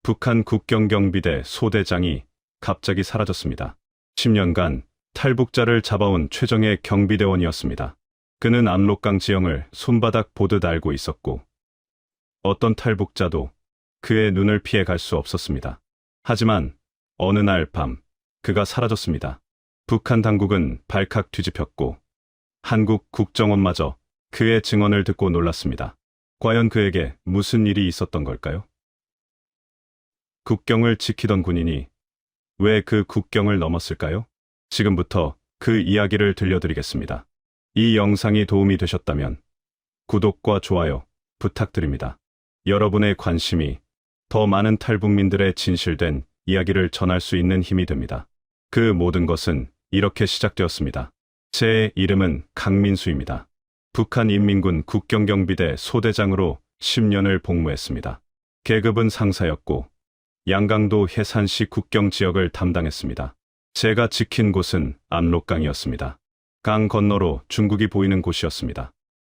북한 국경경비대 소대장이 갑자기 사라졌습니다. 10년간 탈북자를 잡아온 최정예 경비대원이었습니다. 그는 압록강 지형을 손바닥 보듯 알고 있었고 어떤 탈북자도 그의 눈을 피해 갈 수 없었습니다. 하지만 어느 날 밤 그가 사라졌습니다. 북한 당국은 발칵 뒤집혔고 한국 국정원마저 그의 증언을 듣고 놀랐습니다. 과연 그에게 무슨 일이 있었던 걸까요? 국경을 지키던 군인이 왜 그 국경을 넘었을까요? 지금부터 그 이야기를 들려드리겠습니다. 이 영상이 도움이 되셨다면 구독과 좋아요 부탁드립니다. 여러분의 관심이 더 많은 탈북민들의 진실된 이야기를 전할 수 있는 힘이 됩니다. 그 모든 것은 이렇게 시작되었습니다. 제 이름은 강민수입니다. 북한인민군 국경경비대 소대장으로 10년을 복무했습니다. 계급은 상사였고 양강도 해산시 국경지역을 담당했습니다. 제가 지킨 곳은 압록강이었습니다. 강 건너로 중국이 보이는 곳이었습니다.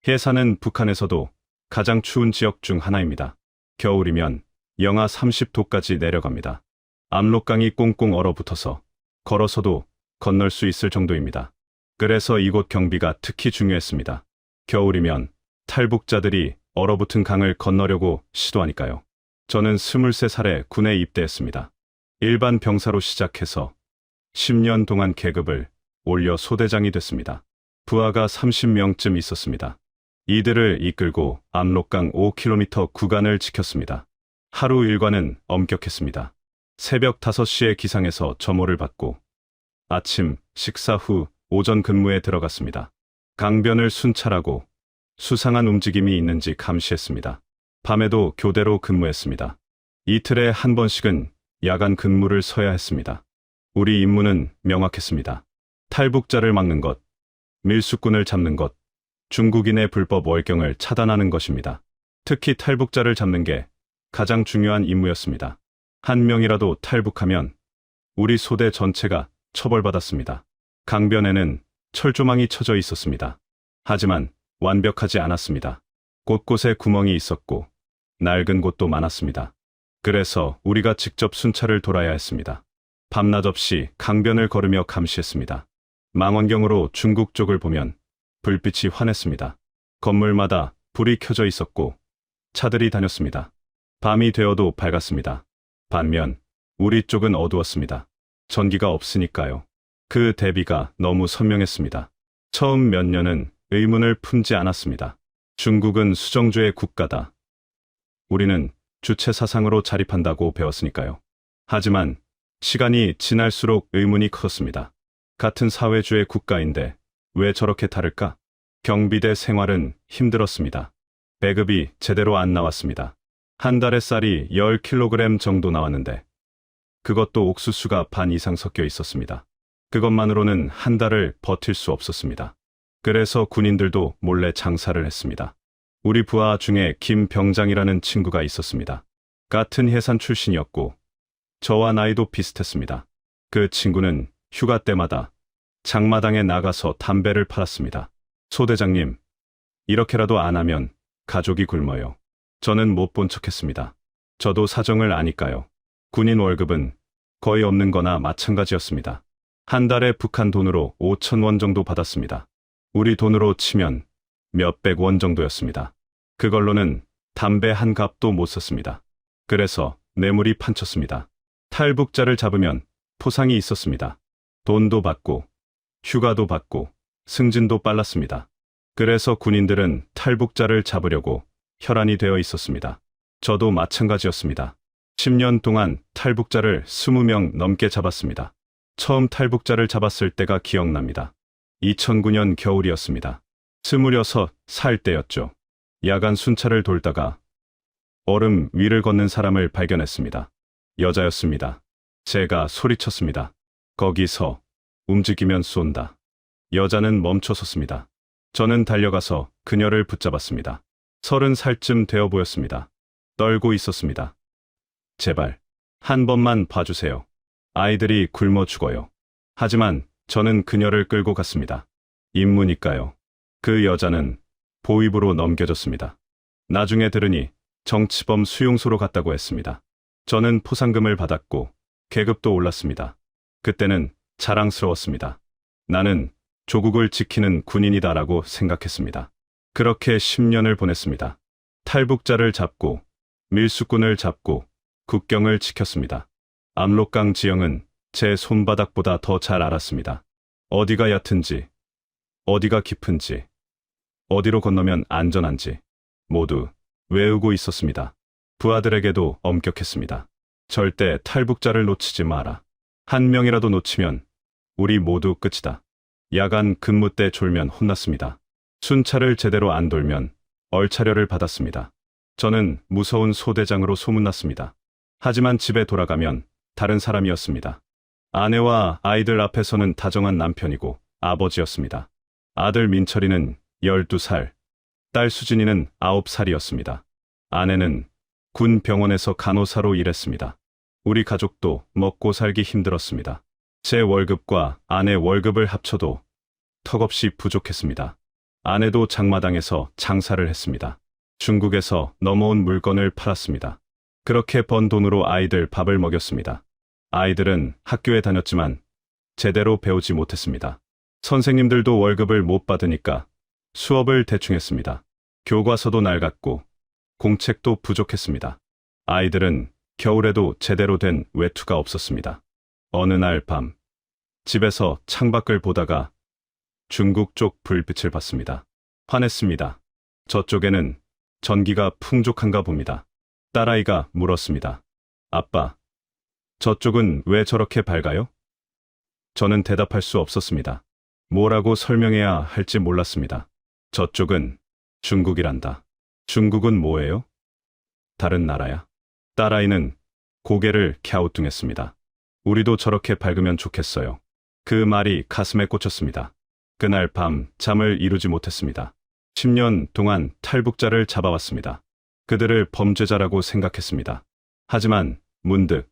해산은 북한에서도 가장 추운 지역 중 하나입니다. 겨울이면 영하 30도까지 내려갑니다. 압록강이 꽁꽁 얼어붙어서 걸어서도 건널 수 있을 정도입니다. 그래서 이곳 경비가 특히 중요했습니다. 겨울이면 탈북자들이 얼어붙은 강을 건너려고 시도하니까요. 저는 23살에 군에 입대했습니다. 일반 병사로 시작해서 10년 동안 계급을 올려 소대장이 됐습니다. 부하가 30명쯤 있었습니다. 이들을 이끌고 압록강 5km 구간을 지켰습니다. 하루 일과는 엄격했습니다. 새벽 5시에 기상해서 점호를 받고 아침 식사 후 오전 근무에 들어갔습니다. 강변을 순찰하고 수상한 움직임이 있는지 감시했습니다. 밤에도 교대로 근무했습니다. 이틀에 한 번씩은 야간 근무를 서야 했습니다. 우리 임무는 명확했습니다. 탈북자를 막는 것, 밀수꾼을 잡는 것, 중국인의 불법 월경을 차단하는 것입니다. 특히 탈북자를 잡는 게 가장 중요한 임무였습니다. 한 명이라도 탈북하면 우리 소대 전체가 처벌받았습니다. 강변에는 철조망이 쳐져 있었습니다. 하지만 완벽하지 않았습니다. 곳곳에 구멍이 있었고 낡은 곳도 많았습니다. 그래서 우리가 직접 순찰을 돌아야 했습니다. 밤낮 없이 강변을 걸으며 감시했습니다. 망원경으로 중국 쪽을 보면 불빛이 환했습니다. 건물마다 불이 켜져 있었고 차들이 다녔습니다. 밤이 되어도 밝았습니다. 반면 우리 쪽은 어두웠습니다. 전기가 없으니까요. 그 대비가 너무 선명했습니다. 처음 몇 년은 의문을 품지 않았습니다. 중국은 수정주의 국가다. 우리는 주체 사상으로 자립한다고 배웠으니까요. 하지만 시간이 지날수록 의문이 컸습니다. 같은 사회주의 국가인데 왜 저렇게 다를까? 경비대 생활은 힘들었습니다. 배급이 제대로 안 나왔습니다. 한 달에 쌀이 10kg 정도 나왔는데 그것도 옥수수가 반 이상 섞여 있었습니다. 그것만으로는 한 달을 버틸 수 없었습니다. 그래서 군인들도 몰래 장사를 했습니다. 우리 부하 중에 김 병장이라는 친구가 있었습니다. 같은 해산 출신이었고 저와 나이도 비슷했습니다. 그 친구는 휴가 때마다 장마당에 나가서 담배를 팔았습니다. 소대장님, 이렇게라도 안 하면 가족이 굶어요. 저는 못 본 척했습니다. 저도 사정을 아니까요. 군인 월급은 거의 없는 거나 마찬가지였습니다. 한 달에 북한 돈으로 5,000원 정도 받았습니다. 우리 돈으로 치면 몇백 원 정도였습니다. 그걸로는 담배 한 갑도 못 샀습니다. 그래서 뇌물이 판쳤습니다. 탈북자를 잡으면 포상이 있었습니다. 돈도 받고 휴가도 받고 승진도 빨랐습니다. 그래서 군인들은 탈북자를 잡으려고 혈안이 되어 있었습니다. 저도 마찬가지였습니다. 10년 동안 탈북자를 20명 넘게 잡았습니다. 처음 탈북자를 잡았을 때가 기억납니다. 2009년 겨울이었습니다. 26살 때였죠. 야간 순찰을 돌다가 얼음 위를 걷는 사람을 발견했습니다. 여자였습니다. 제가 소리쳤습니다. 거기서 움직이면 쏜다. 여자는 멈춰섰습니다. 저는 달려가서 그녀를 붙잡았습니다. 30살쯤 되어 보였습니다. 떨고 있었습니다. 제발 한 번만 봐주세요. 아이들이 굶어 죽어요. 하지만 저는 그녀를 끌고 갔습니다. 임무니까요. 그 여자는 보위부로 넘겨졌습니다. 나중에 들으니 정치범 수용소로 갔다고 했습니다. 저는 포상금을 받았고 계급도 올랐습니다. 그때는 자랑스러웠습니다. 나는 조국을 지키는 군인이다라고 생각했습니다. 그렇게 10년을 보냈습니다. 탈북자를 잡고 밀수꾼을 잡고 국경을 지켰습니다. 압록강 지형은 제 손바닥보다 더 잘 알았습니다. 어디가 얕은지, 어디가 깊은지, 어디로 건너면 안전한지 모두 외우고 있었습니다. 부하들에게도 엄격했습니다. 절대 탈북자를 놓치지 마라. 한 명이라도 놓치면 우리 모두 끝이다. 야간 근무 때 졸면 혼났습니다. 순찰을 제대로 안 돌면 얼차려를 받았습니다. 저는 무서운 소대장으로 소문났습니다. 하지만 집에 돌아가면 다른 사람이었습니다. 아내와 아이들 앞에서는 다정한 남편이고 아버지였습니다. 아들 민철이는 12살, 딸 수진이는 9살이었습니다. 아내는 군 병원에서 간호사로 일했습니다. 우리 가족도 먹고 살기 힘들었습니다. 제 월급과 아내 월급을 합쳐도 턱없이 부족했습니다. 아내도 장마당에서 장사를 했습니다. 중국에서 넘어온 물건을 팔았습니다. 그렇게 번 돈으로 아이들 밥을 먹였습니다. 아이들은 학교에 다녔지만 제대로 배우지 못했습니다. 선생님들도 월급을 못 받으니까 수업을 대충 했습니다. 교과서도 낡았고 공책도 부족했습니다. 아이들은 겨울에도 제대로 된 외투가 없었습니다. 어느 날 밤, 집에서 창밖을 보다가 중국 쪽 불빛을 봤습니다. 화냈습니다. 저쪽에는 전기가 풍족한가 봅니다. 딸아이가 물었습니다. 아빠, 저쪽은 왜 저렇게 밝아요? 저는 대답할 수 없었습니다. 뭐라고 설명해야 할지 몰랐습니다. 저쪽은 중국이란다. 중국은 뭐예요? 다른 나라야. 딸아이는 고개를 갸우뚱했습니다. 우리도 저렇게 밝으면 좋겠어요. 그 말이 가슴에 꽂혔습니다. 그날 밤 잠을 이루지 못했습니다. 10년 동안 탈북자를 잡아왔습니다. 그들을 범죄자라고 생각했습니다. 하지만 문득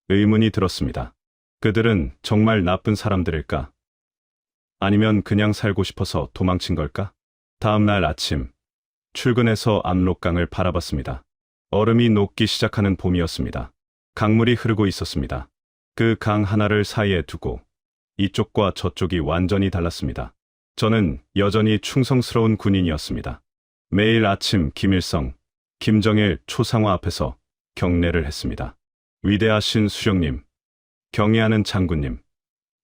의문이 들었습니다. 그들은 정말 나쁜 사람들일까? 아니면 그냥 살고 싶어서 도망친 걸까? 다음 날 아침, 출근해서 압록강을 바라봤습니다. 얼음이 녹기 시작하는 봄이었습니다. 강물이 흐르고 있었습니다. 그 강 하나를 사이에 두고 이쪽과 저쪽이 완전히 달랐습니다. 저는 여전히 충성스러운 군인이었습니다. 매일 아침 김일성, 김정일 초상화 앞에서 경례를 했습니다. 위대하신 수령님, 경애하는 장군님,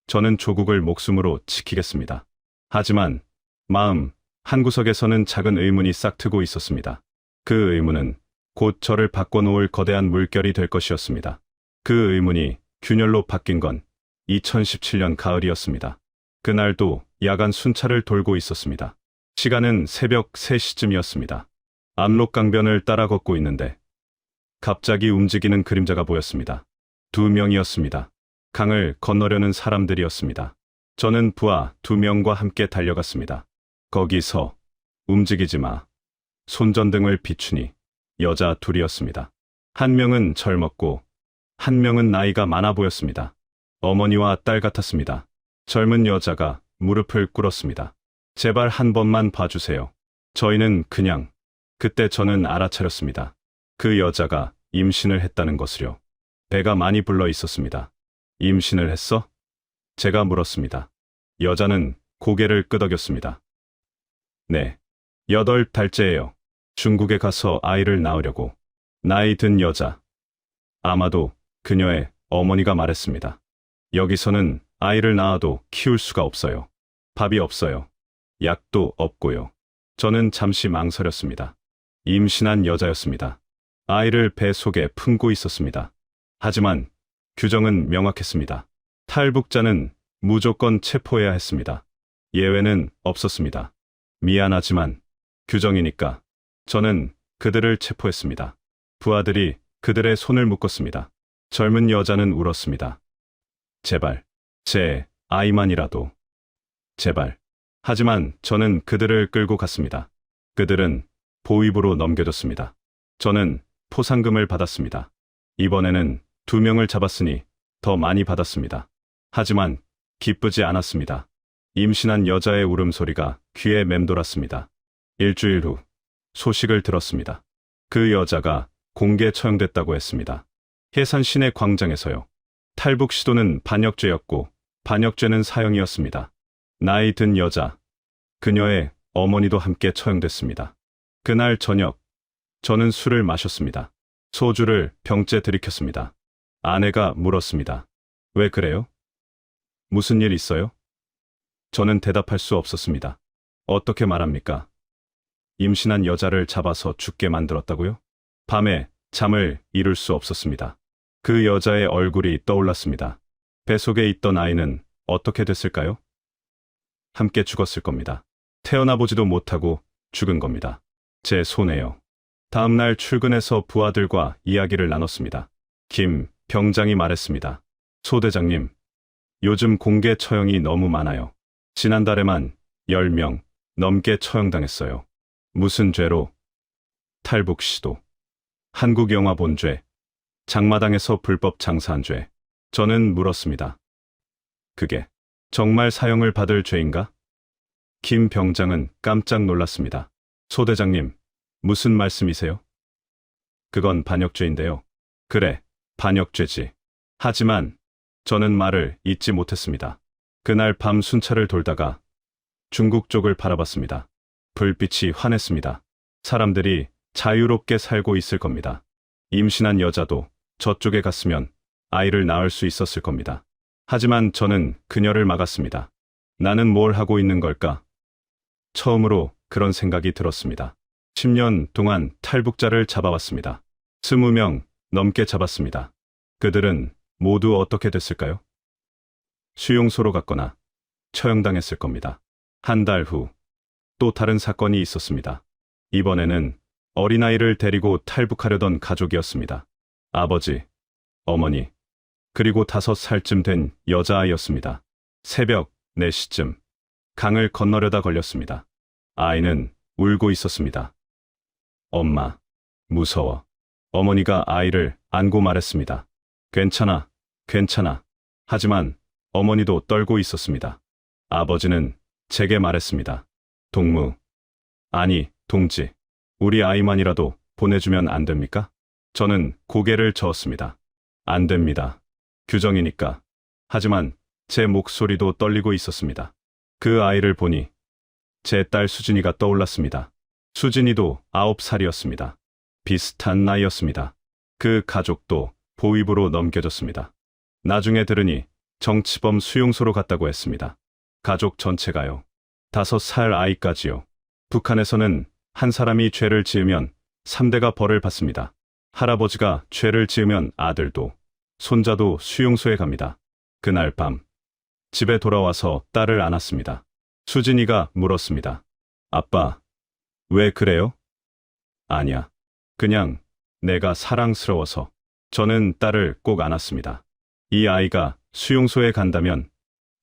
저는 조국을 목숨으로 지키겠습니다. 하지만 마음 한구석에서는 작은 의문이 싹트고 있었습니다. 그 의문은 곧 저를 바꿔놓을 거대한 물결이 될 것이었습니다. 그 의문이 균열로 바뀐 건 2017년 가을이었습니다. 그날도 야간 순찰을 돌고 있었습니다. 시간은 새벽 3시쯤이었습니다. 압록강변을 따라 걷고 있는데 갑자기 움직이는 그림자가 보였습니다. 2명이었습니다. 강을 건너려는 사람들이었습니다. 저는 부하 2명과 함께 달려갔습니다. 거기서 움직이지 마. 손전등을 비추니 여자 2이었습니다. 한 명은 젊었고 한 명은 나이가 많아 보였습니다. 어머니와 딸 같았습니다. 젊은 여자가 무릎을 꿇었습니다. 제발 한 번만 봐주세요. 저희는 그냥, 그때 저는 알아차렸습니다. 그 여자가 임신을 했다는 것을요. 배가 많이 불러 있었습니다. 임신을 했어? 제가 물었습니다. 여자는 고개를 끄덕였습니다. 네, 8달째예요. 중국에 가서 아이를 낳으려고. 나이 든 여자. 아마도 그녀의 어머니가 말했습니다. 여기서는 아이를 낳아도 키울 수가 없어요. 밥이 없어요. 약도 없고요. 저는 잠시 망설였습니다. 임신한 여자였습니다. 아이를 배 속에 품고 있었습니다. 하지만 규정은 명확했습니다. 탈북자는 무조건 체포해야 했습니다. 예외는 없었습니다. 미안하지만 규정이니까 저는 그들을 체포했습니다. 부하들이 그들의 손을 묶었습니다. 젊은 여자는 울었습니다. 제발, 제 아이만이라도. 제발. 하지만 저는 그들을 끌고 갔습니다. 그들은 보위부로 넘겨졌습니다. 저는 포상금을 받았습니다. 이번에는 2명을 잡았으니 더 많이 받았습니다. 하지만 기쁘지 않았습니다. 임신한 여자의 울음소리가 귀에 맴돌았습니다. 일주일 후 소식을 들었습니다. 그 여자가 공개 처형됐다고 했습니다. 해산 시내 광장에서요. 탈북 시도는 반역죄였고 반역죄는 사형이었습니다. 나이 든 여자, 그녀의 어머니도 함께 처형됐습니다. 그날 저녁, 저는 술을 마셨습니다. 소주를 병째 들이켰습니다. 아내가 물었습니다. 왜 그래요? 무슨 일 있어요? 저는 대답할 수 없었습니다. 어떻게 말합니까? 임신한 여자를 잡아서 죽게 만들었다고요? 밤에 잠을 이룰 수 없었습니다. 그 여자의 얼굴이 떠올랐습니다. 뱃속에 있던 아이는 어떻게 됐을까요? 함께 죽었을 겁니다. 태어나보지도 못하고 죽은 겁니다. 제 손에요. 다음날 출근해서 부하들과 이야기를 나눴습니다. 김 병장이 말했습니다. 소 대장님, 요즘 공개 처형이 너무 많아요. 지난달에만 10명 넘게 처형당했어요. 무슨 죄로? 탈북 시도, 한국영화본죄, 장마당에서 불법 장사한 죄. 저는 물었습니다. 그게 정말 사형을 받을 죄인가? 김 병장은 깜짝 놀랐습니다. 소 대장님, 무슨 말씀이세요? 그건 반역죄인데요. 그래, 반역죄지. 하지만 저는 말을 잇지 못했습니다. 그날 밤 순찰을 돌다가 중국 쪽을 바라봤습니다. 불빛이 환했습니다. 사람들이 자유롭게 살고 있을 겁니다. 임신한 여자도 저쪽에 갔으면 아이를 낳을 수 있었을 겁니다. 하지만 저는 그녀를 막았습니다. 나는 뭘 하고 있는 걸까? 처음으로 그런 생각이 들었습니다. 10년 동안 탈북자를 잡아왔습니다. 20명 넘게 잡았습니다. 그들은 모두 어떻게 됐을까요? 수용소로 갔거나 처형당했을 겁니다. 한 달 후, 또 다른 사건이 있었습니다. 이번에는 어린아이를 데리고 탈북하려던 가족이었습니다. 아버지, 어머니, 그리고 5살쯤 된 여자아이였습니다. 새벽 4시쯤 강을 건너려다 걸렸습니다. 아이는 울고 있었습니다. 엄마, 무서워. 어머니가 아이를 안고 말했습니다. 괜찮아, 괜찮아. 하지만 어머니도 떨고 있었습니다. 아버지는 제게 말했습니다. 동무, 아니, 동지, 우리 아이만이라도 보내주면 안 됩니까? 저는 고개를 저었습니다. 안 됩니다. 규정이니까. 하지만 제 목소리도 떨리고 있었습니다. 그 아이를 보니 제 딸 수진이가 떠올랐습니다. 수진이도 9살이었습니다. 비슷한 나이였습니다. 그 가족도 보위부로 넘겨졌습니다. 나중에 들으니 정치범 수용소로 갔다고 했습니다. 가족 전체가요. 5살 아이까지요. 북한에서는 한 사람이 죄를 지으면 3대가 벌을 받습니다. 할아버지가 죄를 지으면 아들도, 손자도 수용소에 갑니다. 그날 밤, 집에 돌아와서 딸을 안았습니다. 수진이가 물었습니다. 아빠, 왜 그래요? 아니야. 그냥 내가 사랑스러워서. 저는 딸을 꼭 안았습니다. 이 아이가 수용소에 간다면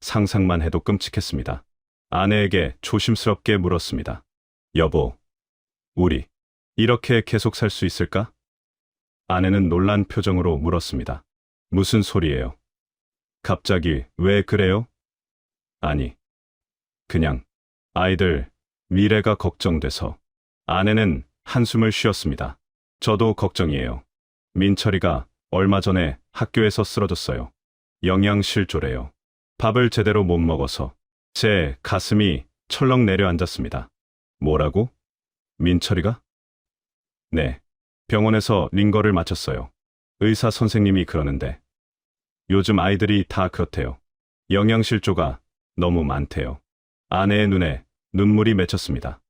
상상만 해도 끔찍했습니다. 아내에게 조심스럽게 물었습니다. 여보, 우리 이렇게 계속 살 수 있을까? 아내는 놀란 표정으로 물었습니다. 무슨 소리예요? 갑자기 왜 그래요? 아니, 그냥 아이들 미래가 걱정돼서. 아내는 한숨을 쉬었습니다. 저도 걱정이에요. 민철이가 얼마 전에 학교에서 쓰러졌어요. 영양실조래요. 밥을 제대로 못 먹어서 제 가슴이 철렁 내려앉았습니다. 뭐라고? 민철이가? 네. 병원에서 링거를 맞췄어요. 의사 선생님이 그러는데 요즘 아이들이 다 그렇대요. 영양실조가 너무 많대요. 아내의 눈에 눈물이 맺혔습니다.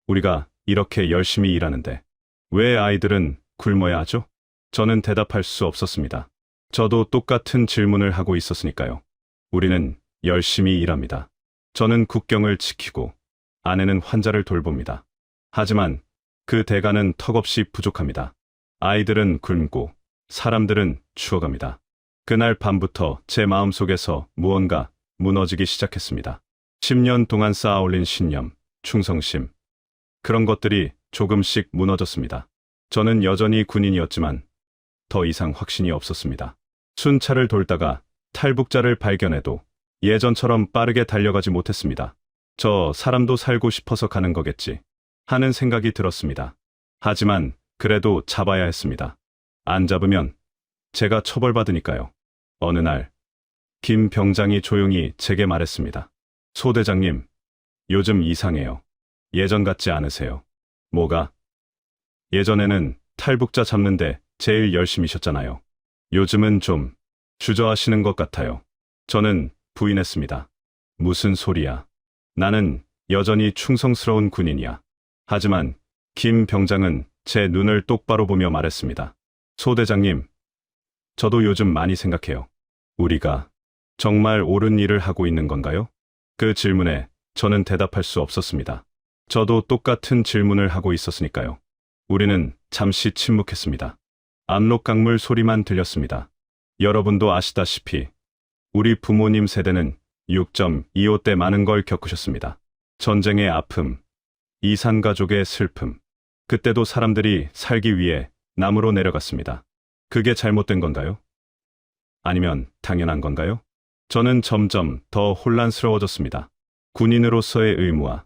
우리가 이렇게 열심히 일하는데 왜 아이들은 굶어야 하죠? 저는 대답할 수 없었습니다. 저도 똑같은 질문을 하고 있었으니까요. 우리는 열심히 일합니다. 저는 국경을 지키고 아내는 환자를 돌봅니다. 하지만 그 대가는 턱없이 부족합니다. 아이들은 굶고 사람들은 죽어갑니다. 그날 밤부터 제 마음속에서 무언가 무너지기 시작했습니다. 10년 동안 쌓아올린 신념, 충성심, 그런 것들이 조금씩 무너졌습니다. 저는 여전히 군인이었지만 더 이상 확신이 없었습니다. 순찰을 돌다가 탈북자를 발견해도 예전처럼 빠르게 달려가지 못했습니다. 저 사람도 살고 싶어서 가는 거겠지 하는 생각이 들었습니다. 하지만 그래도 잡아야 했습니다. 안 잡으면 제가 처벌받으니까요. 어느 날, 김 병장이 조용히 제게 말했습니다. 소 대장님, 요즘 이상해요. 예전 같지 않으세요. 뭐가? 예전에는 탈북자 잡는데 제일 열심히셨잖아요. 요즘은 좀 주저하시는 것 같아요. 저는 부인했습니다. 무슨 소리야. 나는 여전히 충성스러운 군인이야. 하지만 김 병장은 제 눈을 똑바로 보며 말했습니다. 소 대장님, 저도 요즘 많이 생각해요. 우리가 정말 옳은 일을 하고 있는 건가요? 그 질문에 저는 대답할 수 없었습니다. 저도 똑같은 질문을 하고 있었으니까요. 우리는 잠시 침묵했습니다. 압록강물 소리만 들렸습니다. 여러분도 아시다시피 우리 부모님 세대는 6.25 때 많은 걸 겪으셨습니다. 전쟁의 아픔, 이산 가족의 슬픔. 그때도 사람들이 살기 위해 남으로 내려갔습니다. 그게 잘못된 건가요? 아니면 당연한 건가요? 저는 점점 더 혼란스러워졌습니다. 군인으로서의 의무와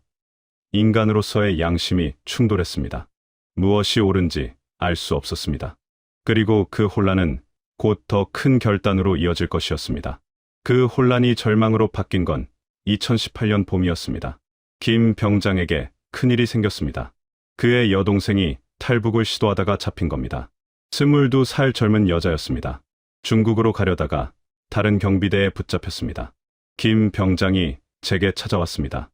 인간으로서의 양심이 충돌했습니다. 무엇이 옳은지 알 수 없었습니다. 그리고 그 혼란은 곧 더 큰 결단으로 이어질 것이었습니다. 그 혼란이 절망으로 바뀐 건 2018년 봄이었습니다. 김 병장에게 큰일이 생겼습니다. 그의 여동생이 탈북을 시도하다가 잡힌 겁니다. 22살 젊은 여자였습니다. 중국으로 가려다가 다른 경비대에 붙잡혔습니다. 김 병장이 제게 찾아왔습니다.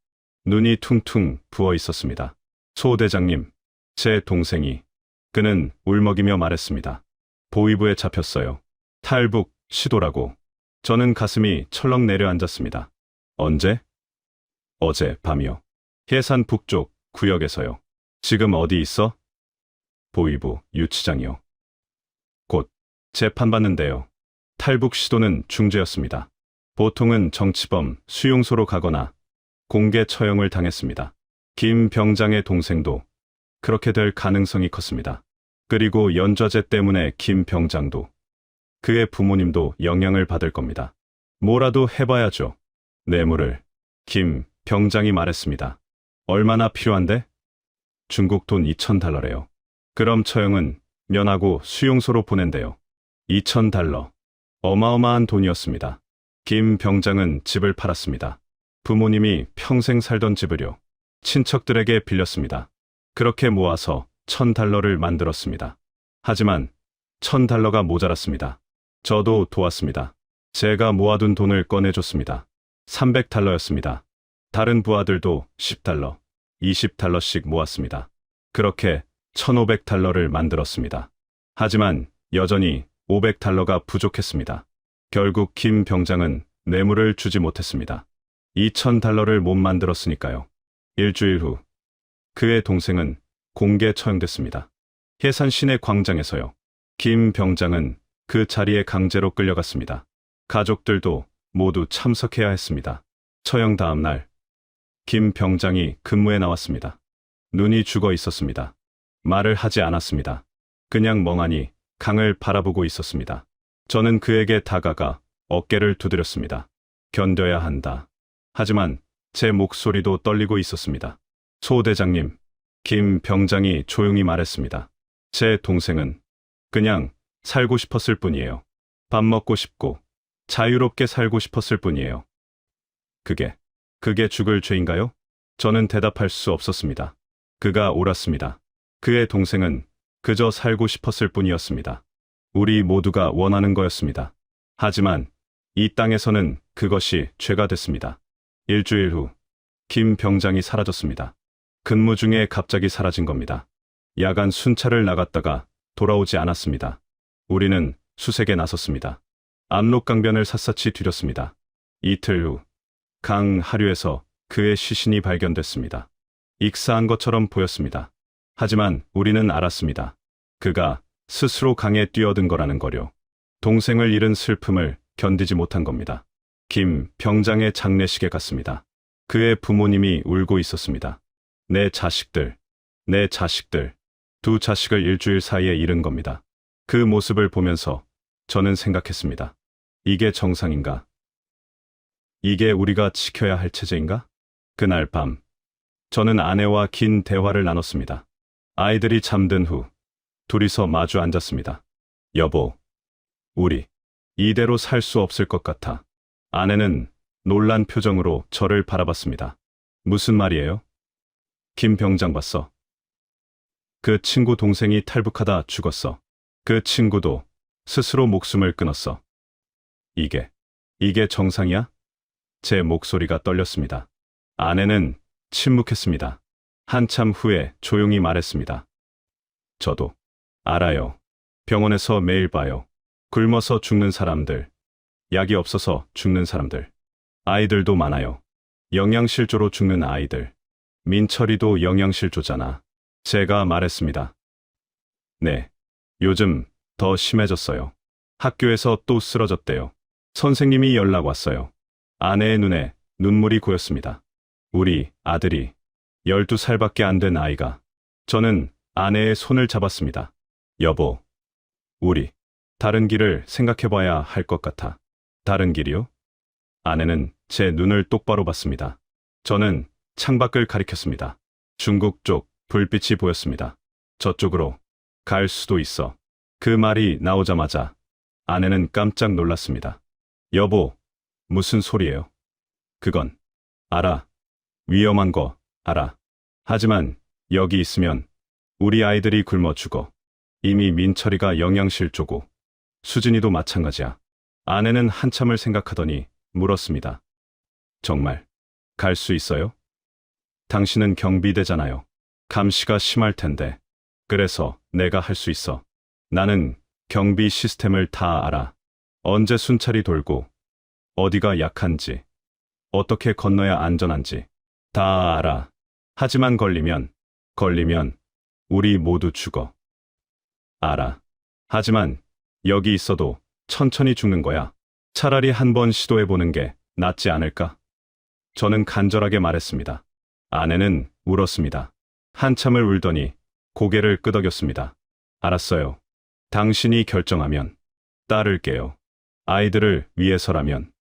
눈이 퉁퉁 부어 있었습니다. 소 대장님, 제 동생이. 그는 울먹이며 말했습니다. 보위부에 잡혔어요. 탈북 시도라고. 저는 가슴이 철렁 내려앉았습니다. 언제? 어제 밤이요. 해산 북쪽 구역에서요. 지금 어디 있어? 보위부 유치장이요. 곧 재판받는데요. 탈북 시도는 중죄였습니다. 보통은 정치범 수용소로 가거나 공개 처형을 당했습니다. 김 병장의 동생도 그렇게 될 가능성이 컸습니다. 그리고 연좌제 때문에 김 병장도 그의 부모님도 영향을 받을 겁니다. 뭐라도 해봐야죠. 뇌물을. 김 병장이 말했습니다. 얼마나 필요한데? 중국 돈 2,000달러래요. 그럼 처형은 면하고 수용소로 보낸대요. 2,000달러. 어마어마한 돈이었습니다. 김 병장은 집을 팔았습니다. 부모님이 평생 살던 집을요. 친척들에게 빌렸습니다. 그렇게 모아서 1,000달러를 만들었습니다. 하지만 1,000달러가 모자랐습니다. 저도 도왔습니다. 제가 모아둔 돈을 꺼내줬습니다. 300달러였습니다. 다른 부하들도 10달러, 20달러씩 모았습니다. 그렇게 1,500달러를 만들었습니다. 하지만 여전히 500달러가 부족했습니다. 결국 김 병장은 뇌물을 주지 못했습니다. 2,000달러를 못 만들었으니까요. 일주일 후 그의 동생은 공개 처형됐습니다. 해산 시내 광장에서요. 김 병장은 그 자리에 강제로 끌려갔습니다. 가족들도 모두 참석해야 했습니다. 처형 다음 날 김 병장이 근무에 나왔습니다. 눈이 죽어 있었습니다. 말을 하지 않았습니다. 그냥 멍하니 강을 바라보고 있었습니다. 저는 그에게 다가가 어깨를 두드렸습니다. 견뎌야 한다. 하지만 제 목소리도 떨리고 있었습니다. 소 대장님, 김 병장이 조용히 말했습니다. 제 동생은 그냥 살고 싶었을 뿐이에요. 밥 먹고 싶고 자유롭게 살고 싶었을 뿐이에요. 그게 죽을 죄인가요? 저는 대답할 수 없었습니다. 그가 옳았습니다. 그의 동생은 그저 살고 싶었을 뿐이었습니다. 우리 모두가 원하는 거였습니다. 하지만 이 땅에서는 그것이 죄가 됐습니다. 일주일 후 김 병장이 사라졌습니다. 근무 중에 갑자기 사라진 겁니다. 야간 순찰을 나갔다가 돌아오지 않았습니다. 우리는 수색에 나섰습니다. 압록강변을 샅샅이 뒤렸습니다. 이틀 후 강 하류에서 그의 시신이 발견됐습니다. 익사한 것처럼 보였습니다. 하지만 우리는 알았습니다. 그가 스스로 강에 뛰어든 거라는 거요. 동생을 잃은 슬픔을 견디지 못한 겁니다. 김 병장의 장례식에 갔습니다. 그의 부모님이 울고 있었습니다. 내 자식들. 두 자식을 일주일 사이에 잃은 겁니다. 그 모습을 보면서 저는 생각했습니다. 이게 정상인가? 이게 우리가 지켜야 할 체제인가? 그날 밤, 저는 아내와 긴 대화를 나눴습니다. 아이들이 잠든 후 둘이서 마주 앉았습니다. 여보, 우리 이대로 살 수 없을 것 같아. 아내는 놀란 표정으로 저를 바라봤습니다. 무슨 말이에요? 김 병장 봤어. 그 친구 동생이 탈북하다 죽었어. 그 친구도 스스로 목숨을 끊었어. 이게 정상이야? 제 목소리가 떨렸습니다. 아내는 침묵했습니다. 한참 후에 조용히 말했습니다. 저도 알아요. 병원에서 매일 봐요. 굶어서 죽는 사람들, 약이 없어서 죽는 사람들, 아이들도 많아요. 영양실조로 죽는 아이들. 민철이도 영양실조잖아. 제가 말했습니다. 네, 요즘 더 심해졌어요. 학교에서 또 쓰러졌대요. 선생님이 연락 왔어요. 아내의 눈에 눈물이 고였습니다. 우리 아들이 12살밖에 안 된 아이가. 저는 아내의 손을 잡았습니다. 여보, 우리 다른 길을 생각해봐야 할 것 같아. 다른 길이요? 아내는 제 눈을 똑바로 봤습니다. 저는 창밖을 가리켰습니다. 중국 쪽 불빛이 보였습니다. 저쪽으로 갈 수도 있어. 그 말이 나오자마자 아내는 깜짝 놀랐습니다. 여보, 무슨 소리예요? 그건 알아. 위험한 거 알아. 하지만 여기 있으면 우리 아이들이 굶어 죽어. 이미 민철이가 영양실조고 수진이도 마찬가지야. 아내는 한참을 생각하더니 물었습니다. 정말 갈 수 있어요? 당신은 경비대잖아요. 감시가 심할 텐데. 그래서 내가 할 수 있어. 나는 경비 시스템을 다 알아. 언제 순찰이 돌고 어디가 약한지, 어떻게 건너야 안전한지 다 알아. 하지만 걸리면 우리 모두 죽어. 알아. 하지만 여기 있어도 천천히 죽는 거야. 차라리 한번 시도해보는 게 낫지 않을까? 저는 간절하게 말했습니다. 아내는 울었습니다. 한참을 울더니 고개를 끄덕였습니다. 알았어요. 당신이 결정하면 따를게요. 아이들을 위해서라면.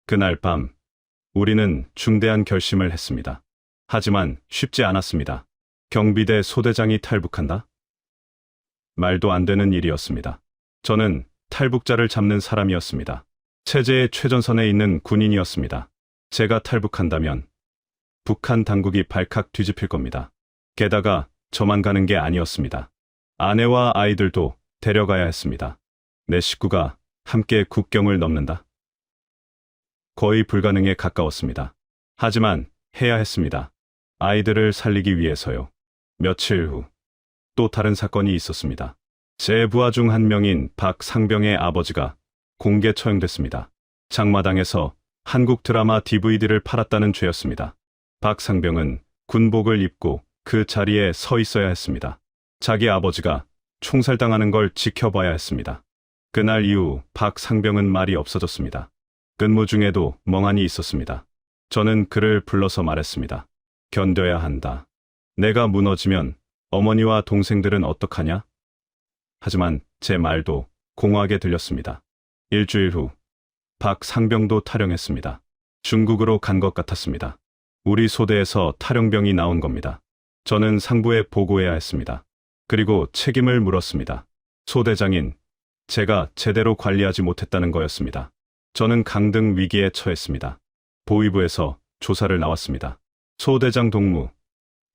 그날 밤 우리는 중대한 결심을 했습니다. 하지만 쉽지 않았습니다. 경비대 소대장이 탈북한다? 말도 안 되는 일이었습니다. 저는 탈북자를 잡는 사람이었습니다. 체제의 최전선에 있는 군인이었습니다. 제가 탈북한다면 북한 당국이 발칵 뒤집힐 겁니다. 게다가 저만 가는 게 아니었습니다. 아내와 아이들도 데려가야 했습니다. 내 식구가 함께 국경을 넘는다? 거의 불가능에 가까웠습니다. 하지만 해야 했습니다. 아이들을 살리기 위해서요. 며칠 후 또 다른 사건이 있었습니다. 제 부하 중 한 명인 박상병의 아버지가 공개 처형됐습니다. 장마당에서 한국 드라마 DVD를 팔았다는 죄였습니다. 박상병은 군복을 입고 그 자리에 서 있어야 했습니다. 자기 아버지가 총살당하는 걸 지켜봐야 했습니다. 그날 이후 박상병은 말이 없어졌습니다. 근무 중에도 멍하니 있었습니다. 저는 그를 불러서 말했습니다. 견뎌야 한다. 내가 무너지면 어머니와 동생들은 어떡하냐? 하지만 제 말도 공허하게 들렸습니다. 일주일 후 박상병도 탈영했습니다. 중국으로 간 것 같았습니다. 우리 소대에서 탈영병이 나온 겁니다. 저는 상부에 보고해야 했습니다. 그리고 책임을 물었습니다. 소대장인 제가 제대로 관리하지 못했다는 거였습니다. 저는 강등 위기에 처했습니다. 보위부에서 조사를 나왔습니다. 소대장 동무,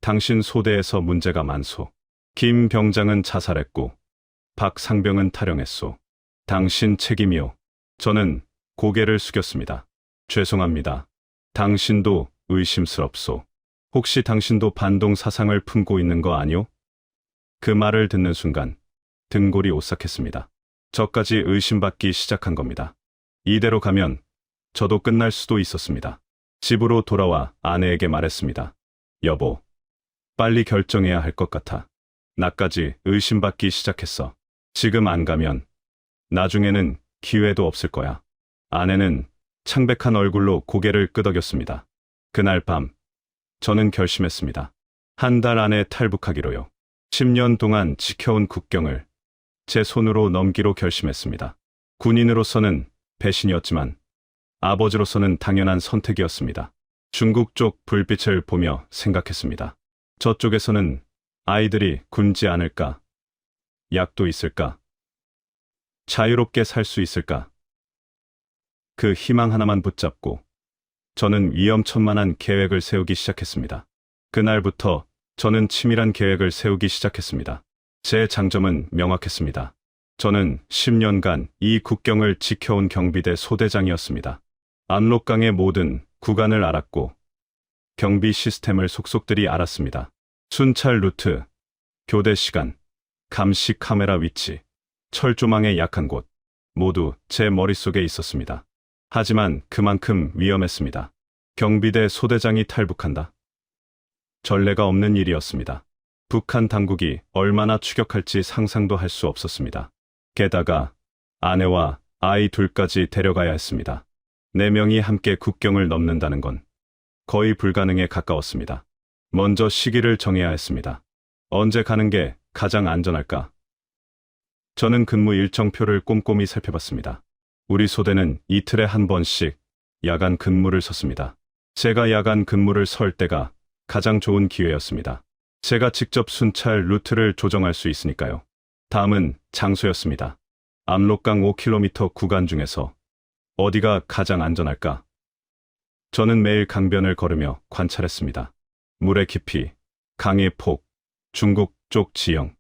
당신 소대에서 문제가 많소. 김 병장은 자살했고 박상병은 탈영했소. 당신 책임이요. 저는 고개를 숙였습니다. 죄송합니다. 당신도 의심스럽소. 혹시 당신도 반동 사상을 품고 있는 거 아니오? 그 말을 듣는 순간 등골이 오싹했습니다. 저까지 의심받기 시작한 겁니다. 이대로 가면 저도 끝날 수도 있었습니다. 집으로 돌아와 아내에게 말했습니다. 여보, 빨리 결정해야 할 것 같아. 나까지 의심받기 시작했어. 지금 안 가면 나중에는 기회도 없을 거야. 아내는 창백한 얼굴로 고개를 끄덕였습니다. 그날 밤 저는 결심했습니다. 한 달 안에 탈북하기로요. 10년 동안 지켜온 국경을 제 손으로 넘기로 결심했습니다. 군인으로서는 배신이었지만 아버지로서는 당연한 선택이었습니다. 중국 쪽 불빛을 보며 생각했습니다. 저쪽에서는 아이들이 굶지 않을까? 약도 있을까? 자유롭게 살 수 있을까? 그 희망 하나만 붙잡고 저는 위험천만한 계획을 세우기 시작했습니다. 그날부터 저는 치밀한 계획을 세우기 시작했습니다. 제 장점은 명확했습니다. 저는 10년간 이 국경을 지켜온 경비대 소대장이었습니다. 압록강의 모든 구간을 알았고 경비 시스템을 속속들이 알았습니다. 순찰 루트, 교대 시간, 감시 카메라 위치, 철조망의 약한 곳 모두 제 머릿속에 있었습니다. 하지만 그만큼 위험했습니다. 경비대 소대장이 탈북한다. 전례가 없는 일이었습니다. 북한 당국이 얼마나 추격할지 상상도 할 수 없었습니다. 게다가 아내와 아이 둘까지 데려가야 했습니다. 4명이 함께 국경을 넘는다는 건 거의 불가능에 가까웠습니다. 먼저 시기를 정해야 했습니다. 언제 가는 게 가장 안전할까? 저는 근무 일정표를 꼼꼼히 살펴봤습니다. 우리 소대는 이틀에 한 번씩 야간 근무를 섰습니다. 제가 야간 근무를 설 때가 가장 좋은 기회였습니다. 제가 직접 순찰 루트를 조정할 수 있으니까요. 다음은 장소였습니다. 압록강 5km 구간 중에서 어디가 가장 안전할까? 저는 매일 강변을 걸으며 관찰했습니다. 물의 깊이, 강의 폭, 중국 쪽 지형,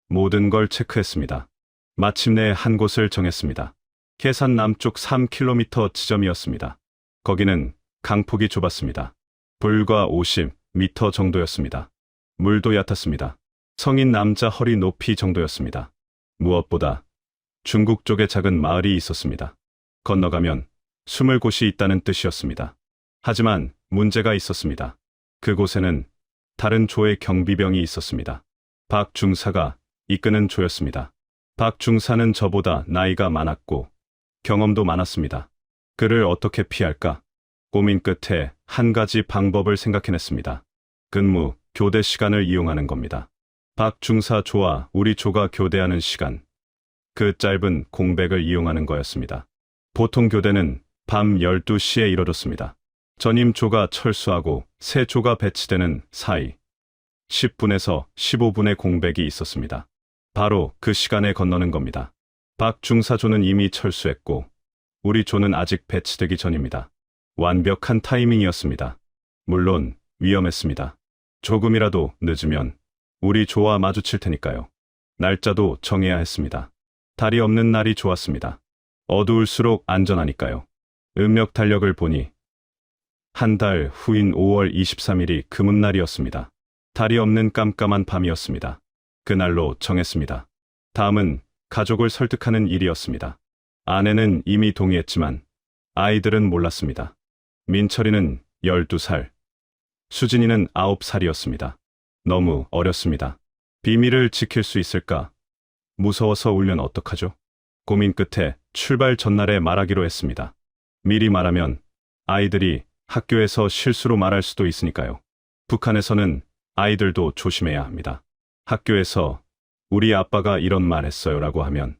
모든 걸 체크했습니다. 마침내 한 곳을 정했습니다. 계산 남쪽 3km 지점이었습니다. 거기는 강폭이 좁았습니다. 불과 50m 정도였습니다. 물도 얕았습니다. 성인 남자 허리 높이 정도였습니다. 무엇보다 중국 쪽에 작은 마을이 있었습니다. 건너가면 숨을 곳이 있다는 뜻이었습니다. 하지만 문제가 있었습니다. 그곳에는 다른 조의 경비병이 있었습니다. 박 중사가 이끄는 조였습니다. 박 중사는 저보다 나이가 많았고 경험도 많았습니다. 그를 어떻게 피할까? 고민 끝에 한 가지 방법을 생각해냈습니다. 근무, 교대 시간을 이용하는 겁니다. 박 중사 조와 우리 조가 교대하는 시간, 그 짧은 공백을 이용하는 거였습니다. 보통 교대는 밤 12시에 이뤄졌습니다. 전임 조가 철수하고 새 조가 배치되는 사이 10분에서 15분의 공백이 있었습니다. 바로 그 시간에 건너는 겁니다. 박 중사조는 이미 철수했고 우리 조는 아직 배치되기 전입니다. 완벽한 타이밍이었습니다. 물론 위험했습니다. 조금이라도 늦으면 우리 조와 마주칠 테니까요. 날짜도 정해야 했습니다. 달이 없는 날이 좋았습니다. 어두울수록 안전하니까요. 음력 달력을 보니 한 달 후인 5월 23일이 금운날이었습니다. 달이 없는 깜깜한 밤이었습니다. 그날로 정했습니다. 다음은 가족을 설득하는 일이었습니다. 아내는 이미 동의했지만 아이들은 몰랐습니다. 민철이는 12살, 수진이는 9살이었습니다. 너무 어렸습니다. 비밀을 지킬 수 있을까? 무서워서 울면 어떡하죠? 고민 끝에 출발 전날에 말하기로 했습니다. 미리 말하면 아이들이 학교에서 실수로 말할 수도 있으니까요. 북한에서는 아이들도 조심해야 합니다. 학교에서 우리 아빠가 이런 말 했어요 라고 하면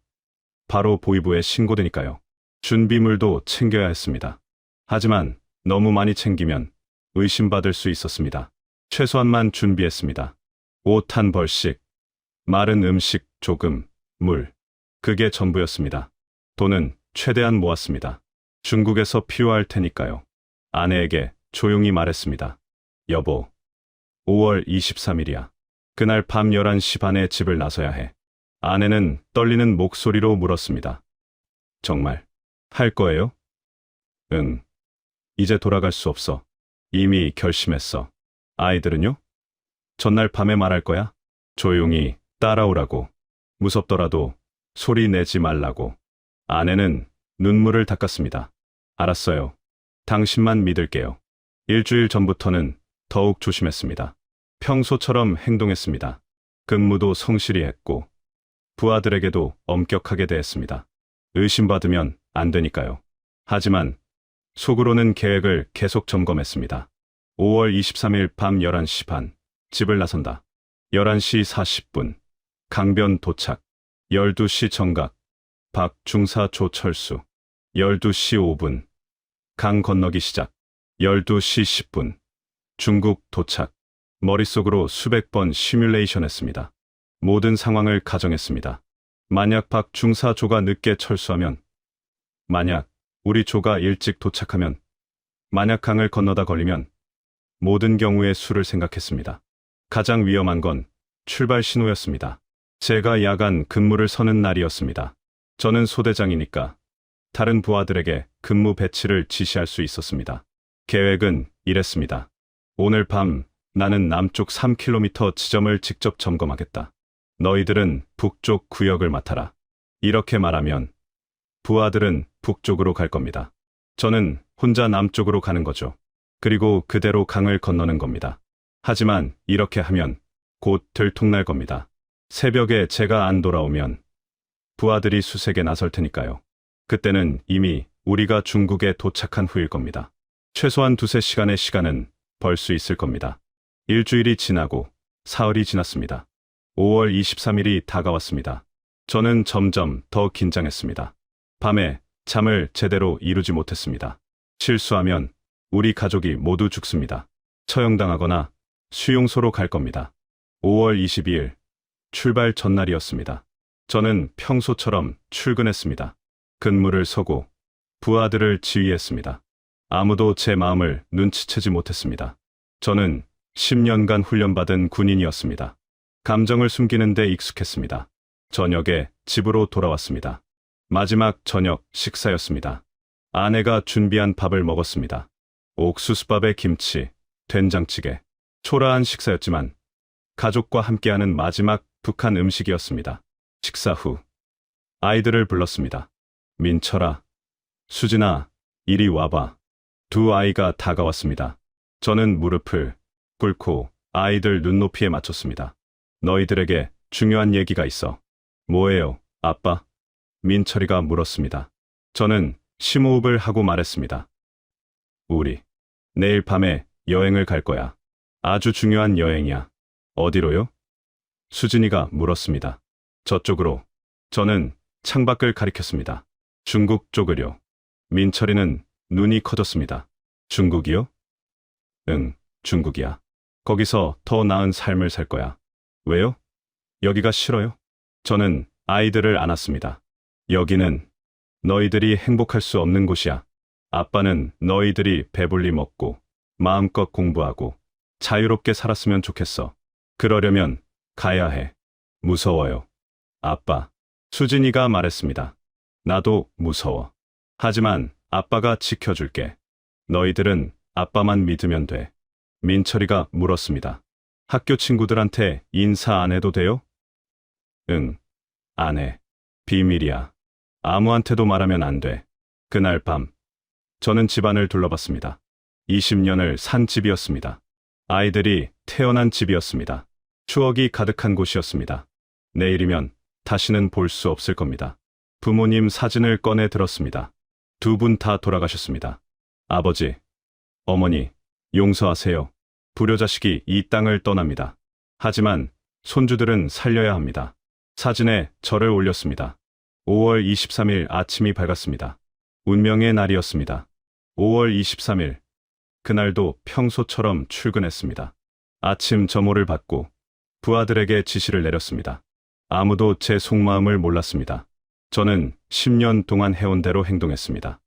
바로 보위부에 신고되니까요. 준비물도 챙겨야 했습니다. 하지만 너무 많이 챙기면 의심받을 수 있었습니다. 최소한만 준비했습니다. 옷 한 벌씩, 마른 음식 조금, 물. 그게 전부였습니다. 돈은 최대한 모았습니다. 중국에서 필요할 테니까요. 아내에게 조용히 말했습니다. 여보, 5월 23일이야. 그날 밤 11시 반에 집을 나서야 해. 아내는 떨리는 목소리로 물었습니다. 정말 할 거예요? 응. 이제 돌아갈 수 없어. 이미 결심했어. 아이들은요? 전날 밤에 말할 거야? 조용히 따라오라고. 무섭더라도 소리 내지 말라고. 아내는 눈물을 닦았습니다. 알았어요. 당신만 믿을게요. 일주일 전부터는 더욱 조심했습니다. 평소처럼 행동했습니다. 근무도 성실히 했고 부하들에게도 엄격하게 대했습니다. 의심받으면 안 되니까요. 하지만 속으로는 계획을 계속 점검했습니다. 5월 23일 밤 11시 반, 집을 나선다. 11시 40분, 강변 도착. 12시 정각, 박 중사 조 철수. 12시 5분, 강 건너기 시작. 12시 10분, 중국 도착. 머릿속으로 수백 번 시뮬레이션 했습니다. 모든 상황을 가정했습니다. 만약 박 중사 조가 늦게 철수하면, 만약 우리 조가 일찍 도착하면, 만약 강을 건너다 걸리면, 모든 경우의 수를 생각했습니다. 가장 위험한 건 출발 신호였습니다. 제가 야간 근무를 서는 날이었습니다. 저는 소대장이니까 다른 부하들에게 근무 배치를 지시할 수 있었습니다. 계획은 이랬습니다. 오늘 밤 나는 남쪽 3km 지점을 직접 점검하겠다. 너희들은 북쪽 구역을 맡아라. 이렇게 말하면 부하들은 북쪽으로 갈 겁니다. 저는 혼자 남쪽으로 가는 거죠. 그리고 그대로 강을 건너는 겁니다. 하지만 이렇게 하면 곧 들통날 겁니다. 새벽에 제가 안 돌아오면 부하들이 수색에 나설 테니까요. 그때는 이미 우리가 중국에 도착한 후일 겁니다. 최소한 두세 시간의 시간은 벌 수 있을 겁니다. 일주일이 지나고 사흘이 지났습니다. 5월 23일이 다가왔습니다. 저는 점점 더 긴장했습니다. 밤에 잠을 제대로 이루지 못했습니다. 실수하면 우리 가족이 모두 죽습니다. 처형당하거나 수용소로 갈 겁니다. 5월 22일 출발 전날이었습니다. 저는 평소처럼 출근했습니다. 근무를 서고 부하들을 지휘했습니다. 아무도 제 마음을 눈치채지 못했습니다. 저는 10년간 훈련받은 군인이었습니다. 감정을 숨기는 데 익숙했습니다. 저녁에 집으로 돌아왔습니다. 마지막 저녁 식사였습니다. 아내가 준비한 밥을 먹었습니다. 옥수수밥에 김치, 된장찌개, 초라한 식사였지만 가족과 함께하는 마지막 북한 음식이었습니다. 식사 후 아이들을 불렀습니다. 민철아, 수진아, 이리 와봐. 두 아이가 다가왔습니다. 저는 무릎을 꿇고 아이들 눈높이에 맞췄습니다. 너희들에게 중요한 얘기가 있어. 뭐예요, 아빠? 민철이가 물었습니다. 저는 심호흡을 하고 말했습니다. 우리 내일 밤에 여행을 갈 거야. 아주 중요한 여행이야. 어디로요? 수진이가 물었습니다. 저쪽으로. 저는 창밖을 가리켰습니다. 중국 쪽을요. 민철이는 눈이 커졌습니다. 중국이요? 응, 중국이야. 거기서 더 나은 삶을 살 거야. 왜요? 여기가 싫어요? 저는 아이들을 안았습니다. 여기는 너희들이 행복할 수 없는 곳이야. 아빠는 너희들이 배불리 먹고 마음껏 공부하고 자유롭게 살았으면 좋겠어. 그러려면 가야 해. 무서워요. 아빠. 수진이가 말했습니다. 나도 무서워. 하지만 아빠가 지켜줄게. 너희들은 아빠만 믿으면 돼. 민철이가 물었습니다. 학교 친구들한테 인사 안 해도 돼요? 응, 안 해. 비밀이야. 아무한테도 말하면 안 돼. 그날 밤, 저는 집안을 둘러봤습니다. 20년을 산 집이었습니다. 아이들이 태어난 집이었습니다. 추억이 가득한 곳이었습니다. 내일이면 다시는 볼 수 없을 겁니다. 부모님 사진을 꺼내 들었습니다. 두 분 다 돌아가셨습니다. 아버지, 어머니, 용서하세요. 불효자식이 이 땅을 떠납니다. 하지만 손주들은 살려야 합니다. 사진에 절을 올렸습니다. 5월 23일 아침이 밝았습니다. 운명의 날이었습니다. 5월 23일, 그날도 평소처럼 출근했습니다. 아침 점호를 받고 부하들에게 지시를 내렸습니다. 아무도 제 속마음을 몰랐습니다. 저는 10년 동안 해온 대로 행동했습니다.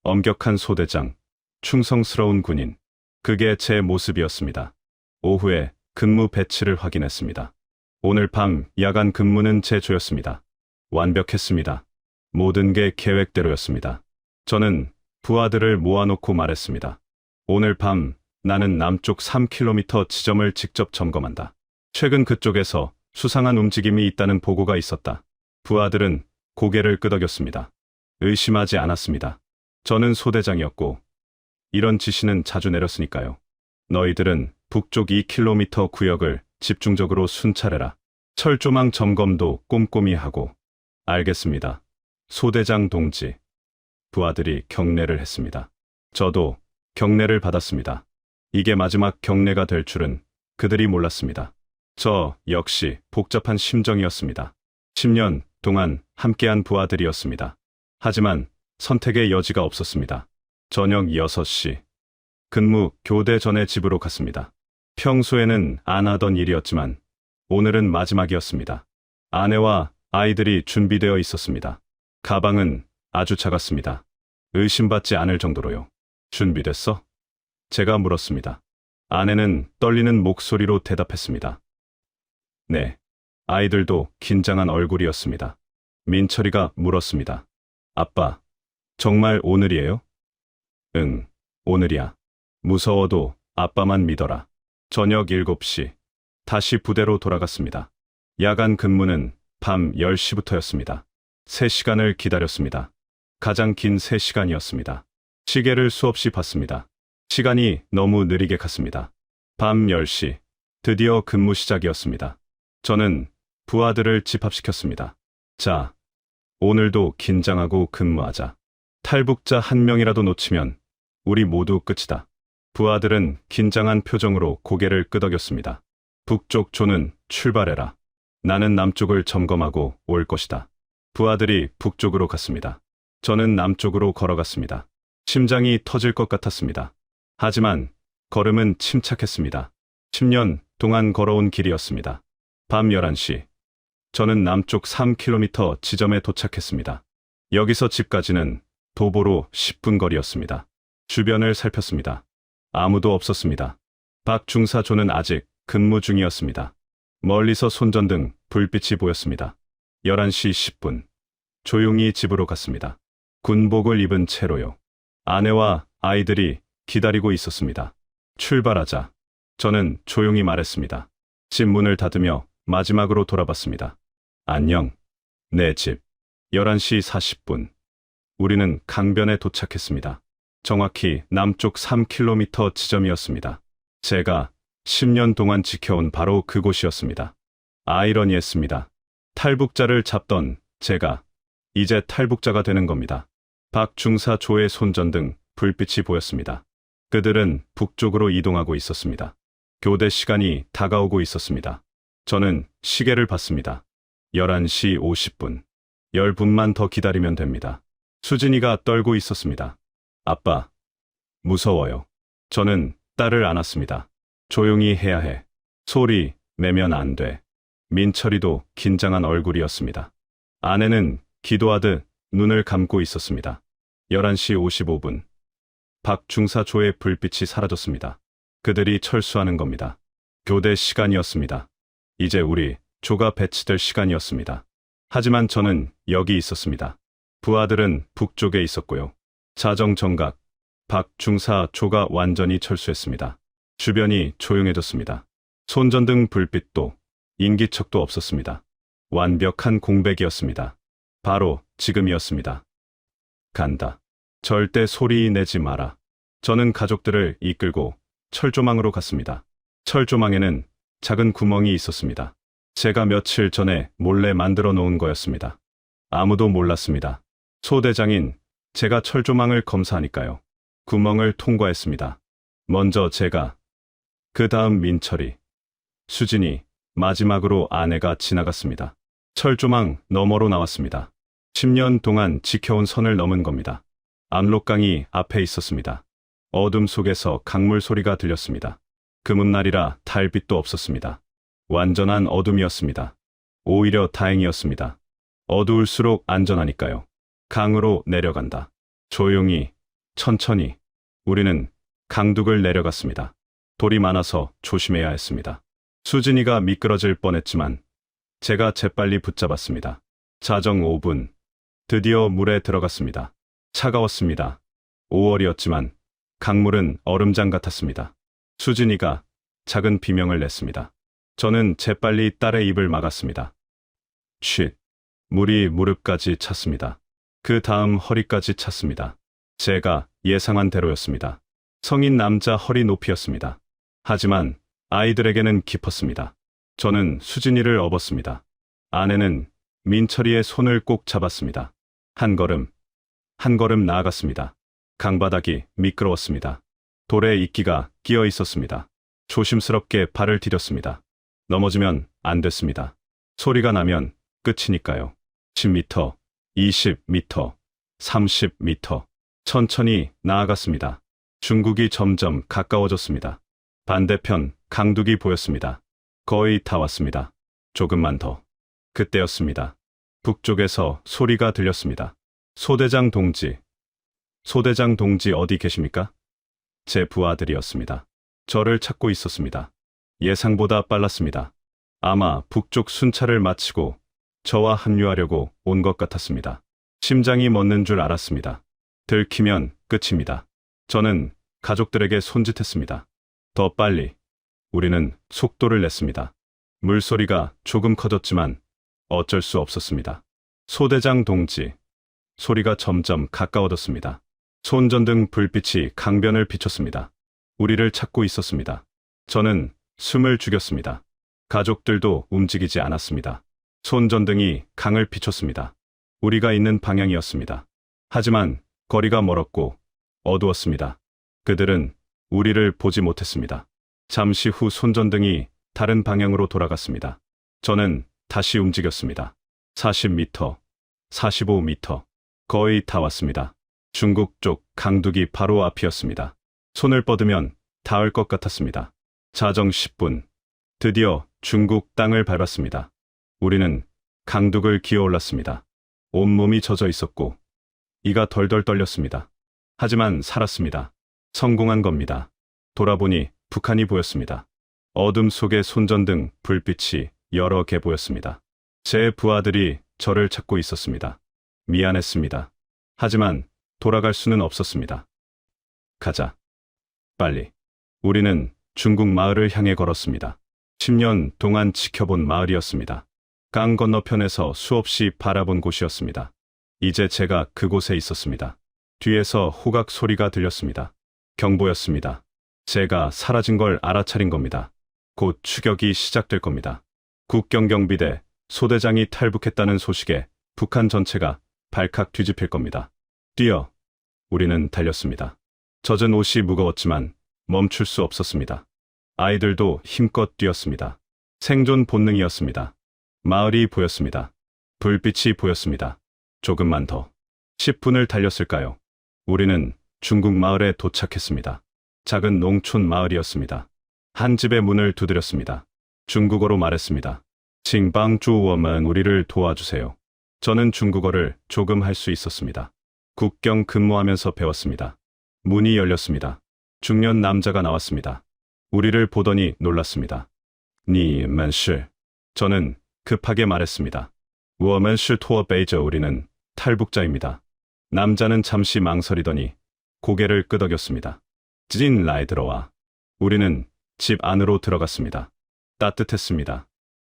엄격한 소대장, 충성스러운 군인, 그게 제 모습이었습니다. 오후에 근무 배치를 확인했습니다. 오늘 밤 야간 근무는 제 조였습니다. 완벽했습니다. 모든 게 계획대로였습니다. 저는 부하들을 모아놓고 말했습니다. 오늘 밤 나는 남쪽 3km 지점을 직접 점검한다. 최근 그쪽에서 수상한 움직임이 있다는 보고가 있었다. 부하들은 고개를 끄덕였습니다. 의심하지 않았습니다. 저는 소대장이었고 이런 지시는 자주 내렸으니까요. 너희들은 북쪽 2km 구역을 집중적으로 순찰해라. 철조망 점검도 꼼꼼히 하고. 알겠습니다. 소대장 동지. 부하들이 경례를 했습니다. 저도 경례를 받았습니다. 이게 마지막 경례가 될 줄은 그들이 몰랐습니다. 저 역시 복잡한 심정이었습니다. 10년 동안 함께한 부하들이었습니다. 하지만 선택의 여지가 없었습니다. 저녁 6시. 근무 교대 전에 집으로 갔습니다. 평소에는 안 하던 일이었지만 오늘은 마지막이었습니다. 아내와 아이들이 준비되어 있었습니다. 가방은 아주 작았습니다. 의심받지 않을 정도로요. 준비됐어? 제가 물었습니다. 아내는 떨리는 목소리로 대답했습니다. 네. 아이들도 긴장한 얼굴이었습니다. 민철이가 물었습니다. 아빠, 정말 오늘이에요? 응, 오늘이야. 무서워도 아빠만 믿어라. 저녁 7시. 다시 부대로 돌아갔습니다. 야간 근무는 밤 10시부터였습니다. 3시간을 기다렸습니다. 가장 긴 3시간이었습니다. 시계를 수없이 봤습니다. 시간이 너무 느리게 갔습니다. 밤 10시. 드디어 근무 시작이었습니다. 저는 부하들을 집합시켰습니다. 자, 오늘도 긴장하고 근무하자. 탈북자 한 명이라도 놓치면 우리 모두 끝이다. 부하들은 긴장한 표정으로 고개를 끄덕였습니다. 북쪽 조는 출발해라. 나는 남쪽을 점검하고 올 것이다. 부하들이 북쪽으로 갔습니다. 저는 남쪽으로 걸어갔습니다. 심장이 터질 것 같았습니다. 하지만 걸음은 침착했습니다. 10년 동안 걸어온 길이었습니다. 밤 11시. 저는 남쪽 3km 지점에 도착했습니다. 여기서 집까지는 도보로 10분 거리였습니다. 주변을 살폈습니다. 아무도 없었습니다. 박 중사조는 아직 근무 중이었습니다. 멀리서 손전등, 불빛이 보였습니다. 11시 10분. 조용히 집으로 갔습니다. 군복을 입은 채로요. 아내와 아이들이 기다리고 있었습니다. 출발하자. 저는 조용히 말했습니다. 집 문을 닫으며 마지막으로 돌아봤습니다. 안녕. 내 집. 11시 40분. 우리는 강변에 도착했습니다. 정확히 남쪽 3km 지점이었습니다. 제가 10년 동안 지켜온 바로 그곳이었습니다. 아이러니했습니다. 탈북자를 잡던 제가 이제 탈북자가 되는 겁니다. 박 중사 조의 손전등, 불빛이 보였습니다. 그들은 북쪽으로 이동하고 있었습니다. 교대 시간이 다가오고 있었습니다. 저는 시계를 봤습니다. 11시 50분. 10분만 더 기다리면 됩니다. 수진이가 떨고 있었습니다. 아빠, 무서워요. 저는 딸을 안았습니다. 조용히 해야 해. 소리 내면 안 돼. 민철이도 긴장한 얼굴이었습니다. 아내는 기도하듯 눈을 감고 있었습니다. 11시 55분. 박 중사조의 불빛이 사라졌습니다. 그들이 철수하는 겁니다. 교대 시간이었습니다. 이제 우리 조가 배치될 시간이었습니다. 하지만 저는 여기 있었습니다. 부하들은 북쪽에 있었고요. 자정 정각, 박 중사조가 완전히 철수했습니다. 주변이 조용해졌습니다. 손전등 불빛도 인기척도 없었습니다. 완벽한 공백이었습니다. 바로 지금이었습니다. 간다. 절대 소리 내지 마라. 저는 가족들을 이끌고 철조망으로 갔습니다. 철조망에는 작은 구멍이 있었습니다. 제가 며칠 전에 몰래 만들어 놓은 거였습니다. 아무도 몰랐습니다. 소대장인 제가 철조망을 검사하니까요. 구멍을 통과했습니다. 먼저 제가, 그 다음 민철이, 수진이, 마지막으로 아내가 지나갔습니다. 철조망 너머로 나왔습니다. 10년 동안 지켜온 선을 넘은 겁니다. 압록강이 앞에 있었습니다. 어둠 속에서 강물 소리가 들렸습니다. 금음날이라 달빛도 없었습니다. 완전한 어둠이었습니다. 오히려 다행이었습니다. 어두울수록 안전하니까요. 강으로 내려간다. 조용히, 천천히. 우리는 강둑을 내려갔습니다. 돌이 많아서 조심해야 했습니다. 수진이가 미끄러질 뻔했지만 제가 재빨리 붙잡았습니다. 자정 5분. 드디어 물에 들어갔습니다. 차가웠습니다. 5월이었지만 강물은 얼음장 같았습니다. 수진이가 작은 비명을 냈습니다. 저는 재빨리 딸의 입을 막았습니다. 쉿. 물이 무릎까지 찼습니다. 그 다음 허리까지 찼습니다. 제가 예상한 대로였습니다. 성인 남자 허리 높이였습니다. 하지만 아이들에게는 깊었습니다. 저는 수진이를 업었습니다. 아내는 민철이의 손을 꼭 잡았습니다. 한 걸음 나아갔습니다. 강바닥이 미끄러웠습니다. 돌에 이끼가 끼어 있었습니다. 조심스럽게 발을 디뎠습니다. 넘어지면 안 됐습니다. 소리가 나면 끝이니까요. 10m, 20m, 30m. 천천히 나아갔습니다. 중국이 점점 가까워졌습니다. 반대편 강둑이 보였습니다. 거의 다 왔습니다. 조금만 더. 그때였습니다. 북쪽에서 소리가 들렸습니다. 소대장 동지, 소대장 동지 어디 계십니까? 제 부하들이었습니다. 저를 찾고 있었습니다. 예상보다 빨랐습니다. 아마 북쪽 순찰을 마치고 저와 합류하려고 온 것 같았습니다. 심장이 멎는 줄 알았습니다. 들키면 끝입니다. 저는 가족들에게 손짓했습니다. 더 빨리. 우리는 속도를 냈습니다. 물소리가 조금 커졌지만 어쩔 수 없었습니다. 소대장 동지. 소리가 점점 가까워졌습니다. 손전등 불빛이 강변을 비췄습니다. 우리를 찾고 있었습니다. 저는 숨을 죽였습니다. 가족들도 움직이지 않았습니다. 손전등이 강을 비췄습니다. 우리가 있는 방향이었습니다. 하지만 거리가 멀었고 어두웠습니다. 그들은 우리를 보지 못했습니다. 잠시 후 손전등이 다른 방향으로 돌아갔습니다. 저는 다시 움직였습니다. 40m, 45m, 거의 다 왔습니다. 중국 쪽 강둑이 바로 앞이었습니다. 손을 뻗으면 닿을 것 같았습니다. 자정 10분, 드디어 중국 땅을 밟았습니다. 우리는 강둑을 기어올랐습니다. 온몸이 젖어 있었고 이가 덜덜 떨렸습니다. 하지만 살았습니다. 성공한 겁니다. 돌아보니 북한이 보였습니다. 어둠 속에 손전등 불빛이 여러 개 보였습니다. 제 부하들이 저를 찾고 있었습니다. 미안했습니다. 하지만 돌아갈 수는 없었습니다. 가자. 빨리. 우리는 중국 마을을 향해 걸었습니다. 10년 동안 지켜본 마을이었습니다. 강 건너편에서 수없이 바라본 곳이었습니다. 이제 제가 그곳에 있었습니다. 뒤에서 호각 소리가 들렸습니다. 경보였습니다. 제가 사라진 걸 알아차린 겁니다. 곧 추격이 시작될 겁니다. 국경경비대 소대장이 탈북했다는 소식에 북한 전체가 발칵 뒤집힐 겁니다. 뛰어. 우리는 달렸습니다. 젖은 옷이 무거웠지만 멈출 수 없었습니다. 아이들도 힘껏 뛰었습니다. 생존 본능이었습니다. 마을이 보였습니다. 불빛이 보였습니다. 조금만 더. 10분을 달렸을까요? 우리는 중국 마을에 도착했습니다. 작은 농촌 마을이었습니다. 한 집의 문을 두드렸습니다. 중국어로 말했습니다. 칭방주워먼 우리를 도와주세요. 저는 중국어를 조금 할 수 있었습니다. 국경 근무하면서 배웠습니다. 문이 열렸습니다. 중년 남자가 나왔습니다. 우리를 보더니 놀랐습니다. 니먼시. 저는 급하게 말했습니다. 워먼시 토어 베이저 우리는 탈북자입니다. 남자는 잠시 망설이더니 고개를 끄덕였습니다. 찐 라이 들어와. 우리는 집 안으로 들어갔습니다. 따뜻했습니다.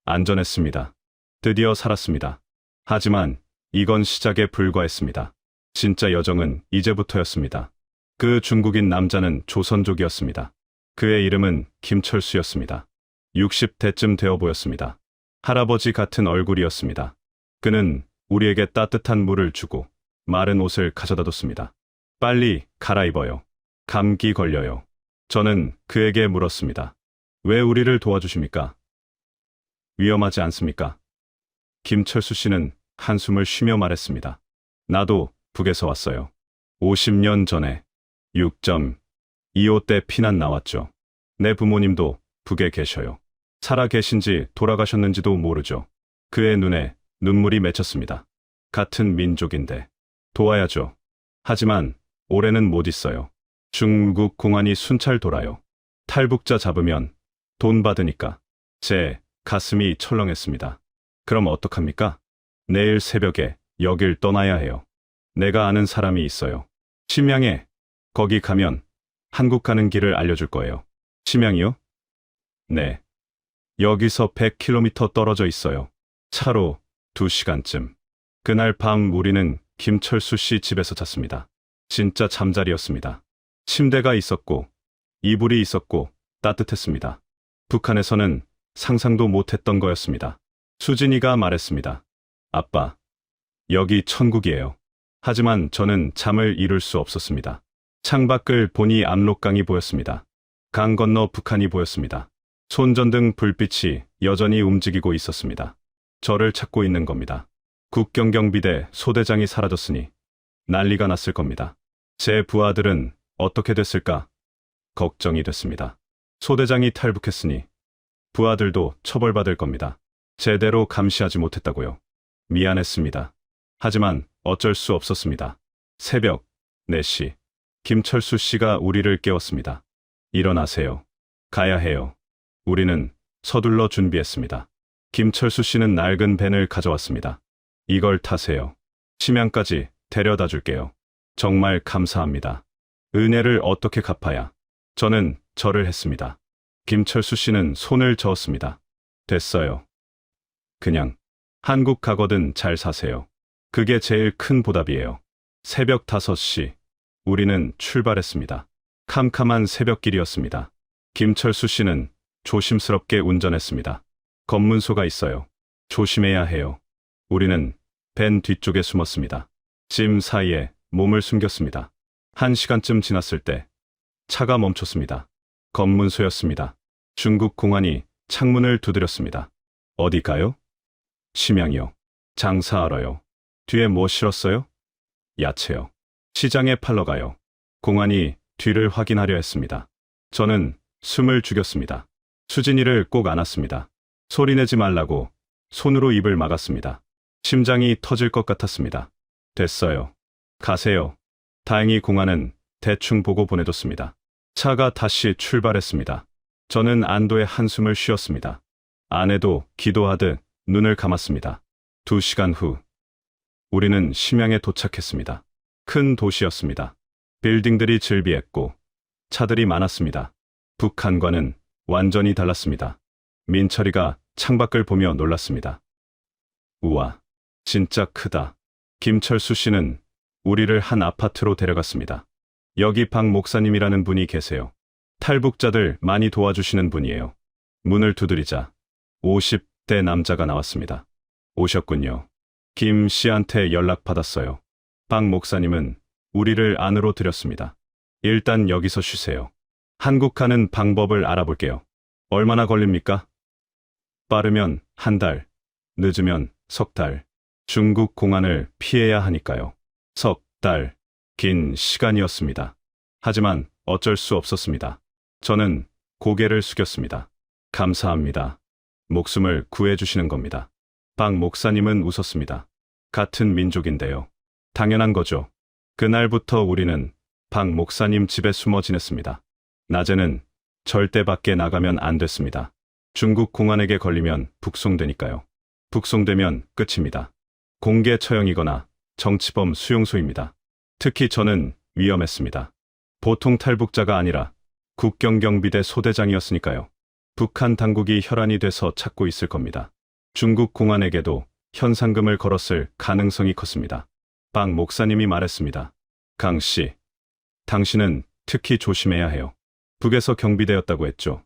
안전했습니다. 드디어 살았습니다. 하지만 이건 시작에 불과했습니다. 진짜 여정은 이제부터였습니다. 그 중국인 남자는 조선족이었습니다. 그의 이름은 김철수였습니다. 60대쯤 되어 보였습니다. 할아버지 같은 얼굴이었습니다. 그는 우리에게 따뜻한 물을 주고 마른 옷을 가져다 뒀습니다. 빨리 갈아입어요. 감기 걸려요. 저는 그에게 물었습니다. 왜 우리를 도와주십니까? 위험하지 않습니까? 김철수 씨는 한숨을 쉬며 말했습니다. 나도 북에서 왔어요. 50년 전에 6.25 때 피난 나왔죠. 내 부모님도 북에 계셔요. 살아 계신지 돌아가셨는지도 모르죠. 그의 눈에 눈물이 맺혔습니다. 같은 민족인데 도와야죠. 하지만 올해는 못 있어요. 중국 공안이 순찰 돌아요. 탈북자 잡으면 돈 받으니까. 제 가슴이 철렁했습니다. 그럼 어떡합니까? 내일 새벽에 여길 떠나야 해요. 내가 아는 사람이 있어요. 심양에. 거기 가면 한국 가는 길을 알려줄 거예요. 심양이요? 네. 여기서 100km 떨어져 있어요. 차로 2시간쯤. 그날 밤 우리는 김철수 씨 집에서 잤습니다. 진짜 잠자리였습니다. 침대가 있었고 이불이 있었고 따뜻했습니다. 북한에서는 상상도 못했던 거였습니다. 수진이가 말했습니다. 아빠, 여기 천국이에요. 하지만 저는 잠을 이룰 수 없었습니다. 창밖을 보니 압록강이 보였습니다. 강 건너 북한이 보였습니다. 손전등 불빛이 여전히 움직이고 있었습니다. 저를 찾고 있는 겁니다. 국경경비대 소대장이 사라졌으니 난리가 났을 겁니다. 제 부하들은 어떻게 됐을까? 걱정이 됐습니다. 소대장이 탈북했으니 부하들도 처벌받을 겁니다. 제대로 감시하지 못했다고요. 미안했습니다. 하지만 어쩔 수 없었습니다. 새벽 4시. 김철수 씨가 우리를 깨웠습니다. 일어나세요. 가야 해요. 우리는 서둘러 준비했습니다. 김철수 씨는 낡은 벤을 가져왔습니다. 이걸 타세요. 심양까지 데려다 줄게요. 정말 감사합니다. 은혜를 어떻게 갚아야? 저는 절을 했습니다. 김철수 씨는 손을 저었습니다. 됐어요. 그냥 한국 가거든 잘 사세요. 그게 제일 큰 보답이에요. 새벽 5시. 우리는 출발했습니다. 캄캄한 새벽길이었습니다. 김철수 씨는 조심스럽게 운전했습니다. 검문소가 있어요. 조심해야 해요. 우리는 벤 뒤쪽에 숨었습니다. 짐 사이에 몸을 숨겼습니다. 1시간쯤 지났을 때 차가 멈췄습니다. 검문소였습니다. 중국 공안이 창문을 두드렸습니다. 어디 가요? 심양이요. 장사하러요. 뒤에 뭐 실었어요? 야채요. 시장에 팔러 가요. 공안이 뒤를 확인하려 했습니다. 저는 숨을 죽였습니다. 수진이를 꼭 안았습니다. 소리내지 말라고 손으로 입을 막았습니다. 심장이 터질 것 같았습니다. 됐어요. 가세요. 다행히 공안은 대충 보고 보내뒀습니다. 차가 다시 출발했습니다. 저는 안도의 한숨을 쉬었습니다. 아내도 기도하듯 눈을 감았습니다. 2시간 후 우리는 심양에 도착했습니다. 큰 도시였습니다. 빌딩들이 즐비했고 차들이 많았습니다. 북한과는 완전히 달랐습니다. 민철이가 창밖을 보며 놀랐습니다. 우와, 진짜 크다. 김철수 씨는 우리를 한 아파트로 데려갔습니다. 여기 박 목사님이라는 분이 계세요. 탈북자들 많이 도와주시는 분이에요. 문을 두드리자 50대 남자가 나왔습니다. 오셨군요. 김 씨한테 연락받았어요. 박 목사님은 우리를 안으로 들였습니다. 일단 여기서 쉬세요. 한국 가는 방법을 알아볼게요. 얼마나 걸립니까? 빠르면 1달, 늦으면 3달. 중국 공안을 피해야 하니까요. 3달, 긴 시간이었습니다. 하지만 어쩔 수 없었습니다. 저는 고개를 숙였습니다. 감사합니다. 목숨을 구해주시는 겁니다. 박 목사님은 웃었습니다. 같은 민족인데요. 당연한 거죠. 그날부터 우리는 박 목사님 집에 숨어 지냈습니다. 낮에는 절대 밖에 나가면 안 됐습니다. 중국 공안에게 걸리면 북송되니까요. 북송되면 끝입니다. 공개 처형이거나 정치범 수용소입니다. 특히 저는 위험했습니다. 보통 탈북자가 아니라 국경경비대 소대장이었으니까요. 북한 당국이 혈안이 돼서 찾고 있을 겁니다. 중국 공안에게도 현상금을 걸었을 가능성이 컸습니다. 박 목사님이 말했습니다. 강 씨, 당신은 특히 조심해야 해요. 북에서 경비되었다고 했죠.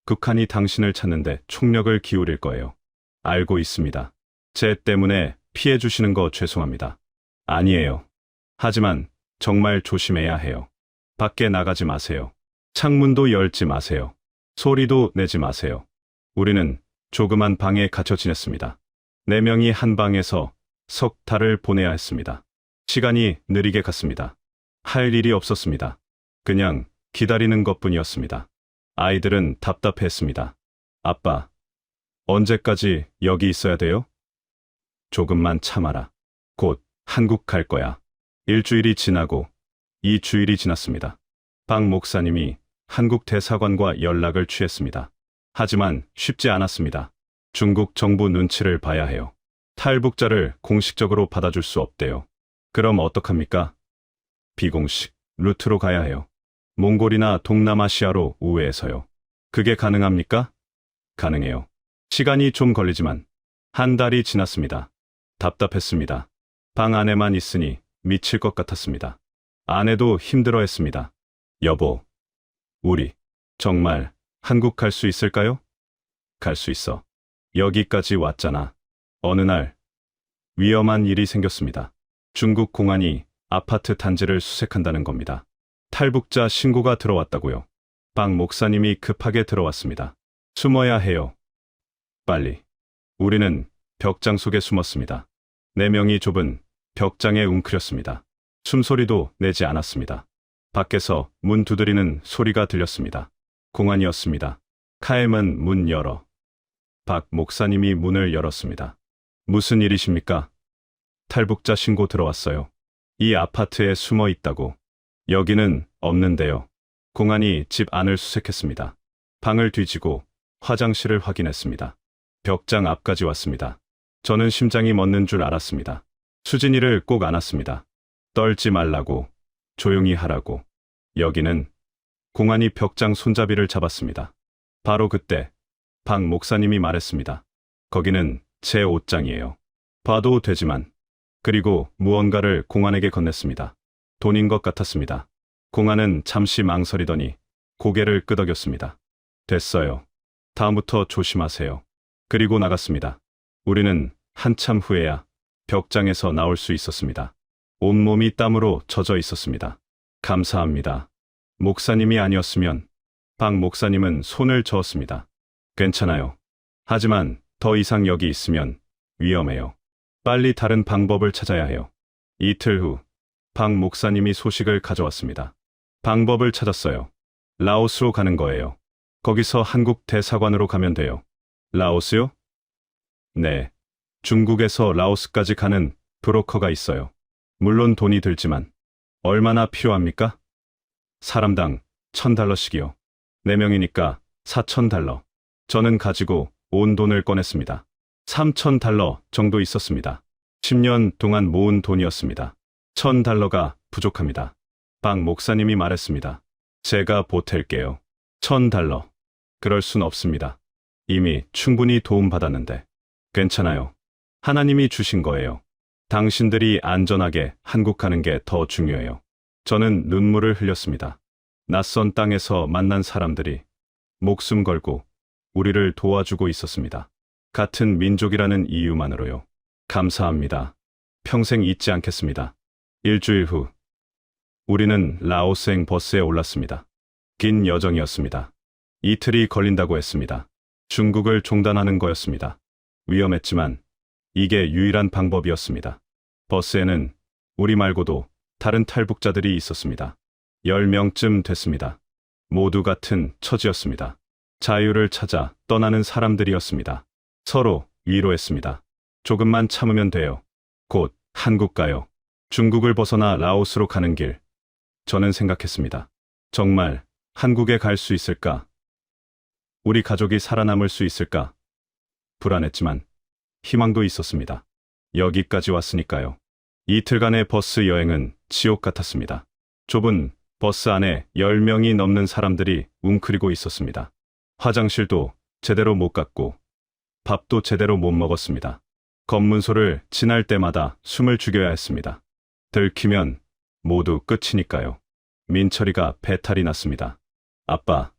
북한이 당신을 찾는데 총력을 기울일 거예요. 알고 있습니다. 제 때문에 피해 주시는 거 죄송합니다. 아니에요. 하지만 정말 조심해야 해요. 밖에 나가지 마세요. 창문도 열지 마세요. 소리도 내지 마세요. 우리는 조그만 방에 갇혀 지냈습니다. 4명이 한 방에서 석 달을 보내야 했습니다. 시간이 느리게 갔습니다. 할 일이 없었습니다. 그냥 기다리는 것뿐이었습니다. 아이들은 답답했습니다. 아빠, 언제까지 여기 있어야 돼요? 조금만 참아라. 곧 한국 갈 거야. 1주일이 지나고 2주일이 지났습니다. 박 목사님이 한국 대사관과 연락을 취했습니다. 하지만 쉽지 않았습니다. 중국 정부 눈치를 봐야 해요. 탈북자를 공식적으로 받아줄 수 없대요. 그럼 어떡합니까? 비공식 루트로 가야 해요. 몽골이나 동남아시아로 우회해서요. 그게 가능합니까? 가능해요. 시간이 좀 걸리지만 1달이 지났습니다. 답답했습니다. 방 안에만 있으니 미칠 것 같았습니다. 아내도 힘들어했습니다. 여보, 우리 정말 한국 갈 수 있을까요? 갈 수 있어. 여기까지 왔잖아. 어느 날 위험한 일이 생겼습니다. 중국 공안이 아파트 단지를 수색한다는 겁니다. 탈북자 신고가 들어왔다고요. 박 목사님이 급하게 들어왔습니다. 숨어야 해요. 빨리. 우리는 벽장 속에 숨었습니다. 4명이 좁은 벽장에 웅크렸습니다. 숨소리도 내지 않았습니다. 밖에서 문 두드리는 소리가 들렸습니다. 공안이었습니다. 카엠은 문 열어. 박 목사님이 문을 열었습니다. 무슨 일이십니까? 탈북자 신고 들어왔어요. 이 아파트에 숨어 있다고. 여기는 없는데요. 공안이 집 안을 수색했습니다. 방을 뒤지고 화장실을 확인했습니다. 벽장 앞까지 왔습니다. 저는 심장이 멎는 줄 알았습니다. 수진이를 꼭 안았습니다. 떨지 말라고, 조용히 하라고. 여기는 공안이 벽장 손잡이를 잡았습니다. 바로 그때 박 목사님이 말했습니다. 거기는 제 옷장이에요. 봐도 되지만. 그리고 무언가를 공안에게 건넸습니다. 돈인 것 같았습니다. 공안은 잠시 망설이더니 고개를 끄덕였습니다. 됐어요. 다음부터 조심하세요. 그리고 나갔습니다. 우리는 한참 후에야 벽장에서 나올 수 있었습니다. 온몸이 땀으로 젖어 있었습니다. 감사합니다. 목사님이 아니었으면. 박 목사님은 손을 저었습니다. 괜찮아요. 하지만 더 이상 여기 있으면 위험해요. 빨리 다른 방법을 찾아야 해요. 이틀 후 박 목사님이 소식을 가져왔습니다. 방법을 찾았어요. 라오스로 가는 거예요. 거기서 한국 대사관으로 가면 돼요. 라오스요? 네. 중국에서 라오스까지 가는 브로커가 있어요. 물론 돈이 들지만. 얼마나 필요합니까? 사람당 $1,000씩이요. 4명이니까 $4,000. 저는 가지고 온 돈을 꺼냈습니다. $3,000 정도 있었습니다. 10년 동안 모은 돈이었습니다. $1,000가 부족합니다. 박 목사님이 말했습니다. 제가 보탤게요. $1,000. 그럴 순 없습니다. 이미 충분히 도움받았는데. 괜찮아요. 하나님이 주신 거예요. 당신들이 안전하게 한국 가는 게 더 중요해요. 저는 눈물을 흘렸습니다. 낯선 땅에서 만난 사람들이 목숨 걸고 우리를 도와주고 있었습니다. 같은 민족이라는 이유만으로요. 감사합니다. 평생 잊지 않겠습니다. 일주일 후 우리는 라오스행 버스에 올랐습니다. 긴 여정이었습니다. 이틀이 걸린다고 했습니다. 중국을 종단하는 거였습니다. 위험했지만 이게 유일한 방법이었습니다. 버스에는 우리 말고도 다른 탈북자들이 있었습니다. 10명쯤 됐습니다. 모두 같은 처지였습니다. 자유를 찾아 떠나는 사람들이었습니다. 서로 위로했습니다. 조금만 참으면 돼요. 곧 한국 가요. 중국을 벗어나 라오스로 가는 길. 저는 생각했습니다. 정말 한국에 갈 수 있을까? 우리 가족이 살아남을 수 있을까? 불안했지만 희망도 있었습니다. 여기까지 왔으니까요. 이틀간의 버스 여행은 지옥 같았습니다. 좁은 버스 안에 10명이 넘는 사람들이 웅크리고 있었습니다. 화장실도 제대로 못 갔고 밥도 제대로 못 먹었습니다. 검문소를 지날 때마다 숨을 죽여야 했습니다. 들키면 모두 끝이니까요. 민철이가 배탈이 났습니다. 아빠,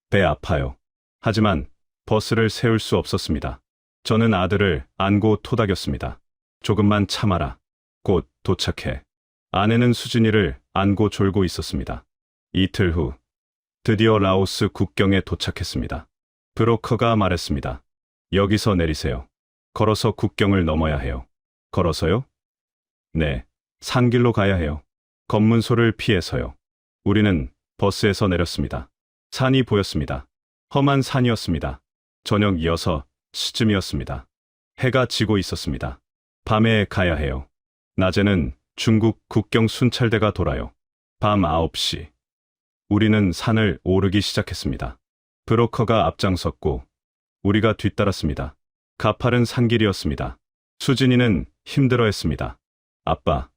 배 아파요. 하지만 버스를 세울 수 없었습니다. 저는 아들을 안고 토닥였습니다. 조금만 참아라. 곧 도착해. 아내는 수진이를 안고 졸고 있었습니다. 이틀 후 드디어 라오스 국경에 도착했습니다. 브로커가 말했습니다. 여기서 내리세요. 걸어서 국경을 넘어야 해요. 걸어서요? 네, 산길로 가야 해요. 검문소를 피해서요. 우리는 버스에서 내렸습니다. 산이 보였습니다. 험한 산이었습니다. 저녁 6시쯤이었습니다. 해가 지고 있었습니다. 밤에 가야 해요. 낮에는 중국 국경 순찰대가 돌아요. 밤 9시. 우리는 산을 오르기 시작했습니다. 브로커가 앞장섰고 우리가 뒤따랐습니다. 가파른 산길이었습니다. 수진이는 힘들어했습니다. 아빠,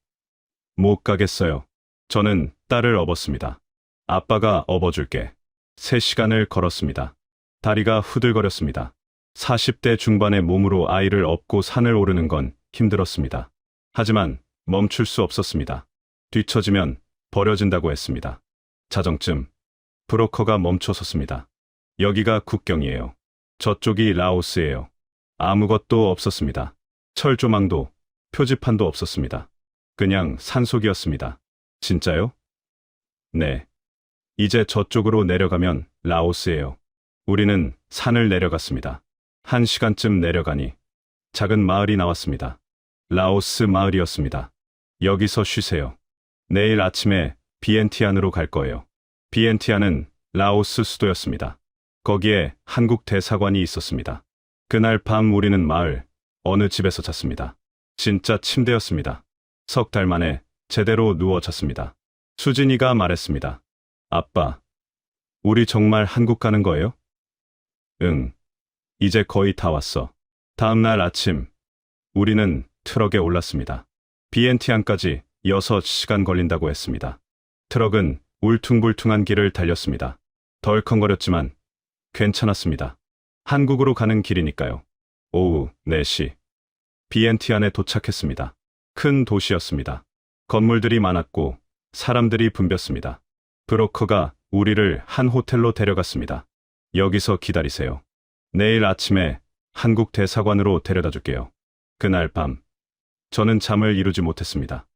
못 가겠어요. 저는 딸을 업었습니다. 아빠가 업어줄게. 3시간을 걸었습니다. 다리가 후들거렸습니다. 40대 중반의 몸으로 아이를 업고 산을 오르는 건 힘들었습니다. 하지만 멈출 수 없었습니다. 뒤처지면 버려진다고 했습니다. 자정쯤 브로커가 멈춰섰습니다. 여기가 국경이에요. 저쪽이 라오스예요. 아무것도 없었습니다. 철조망도 표지판도 없었습니다. 그냥 산속이었습니다. 진짜요? 네. 이제 저쪽으로 내려가면 라오스예요. 우리는 산을 내려갔습니다. 1시간쯤 내려가니 작은 마을이 나왔습니다. 라오스 마을이었습니다. 여기서 쉬세요. 내일 아침에 비엔티안으로 갈 거예요. 비엔티안은 라오스 수도였습니다. 거기에 한국 대사관이 있었습니다. 그날 밤 우리는 마을 어느 집에서 잤습니다. 진짜 침대였습니다. 석 달 만에 제대로 누워 잤습니다. 수진이가 말했습니다. 아빠, 우리 정말 한국 가는 거예요? 응. 이제 거의 다 왔어. 다음 날 아침, 우리는 트럭에 올랐습니다. 비엔티안까지 6시간 걸린다고 했습니다. 트럭은 울퉁불퉁한 길을 달렸습니다. 덜컹거렸지만 괜찮았습니다. 한국으로 가는 길이니까요. 오후 4시. 비엔티안에 도착했습니다. 큰 도시였습니다. 건물들이 많았고 사람들이 붐볐습니다. 브로커가 우리를 한 호텔로 데려갔습니다. 여기서 기다리세요. 내일 아침에 한국 대사관으로 데려다 줄게요. 그날 밤, 저는 잠을 이루지 못했습니다.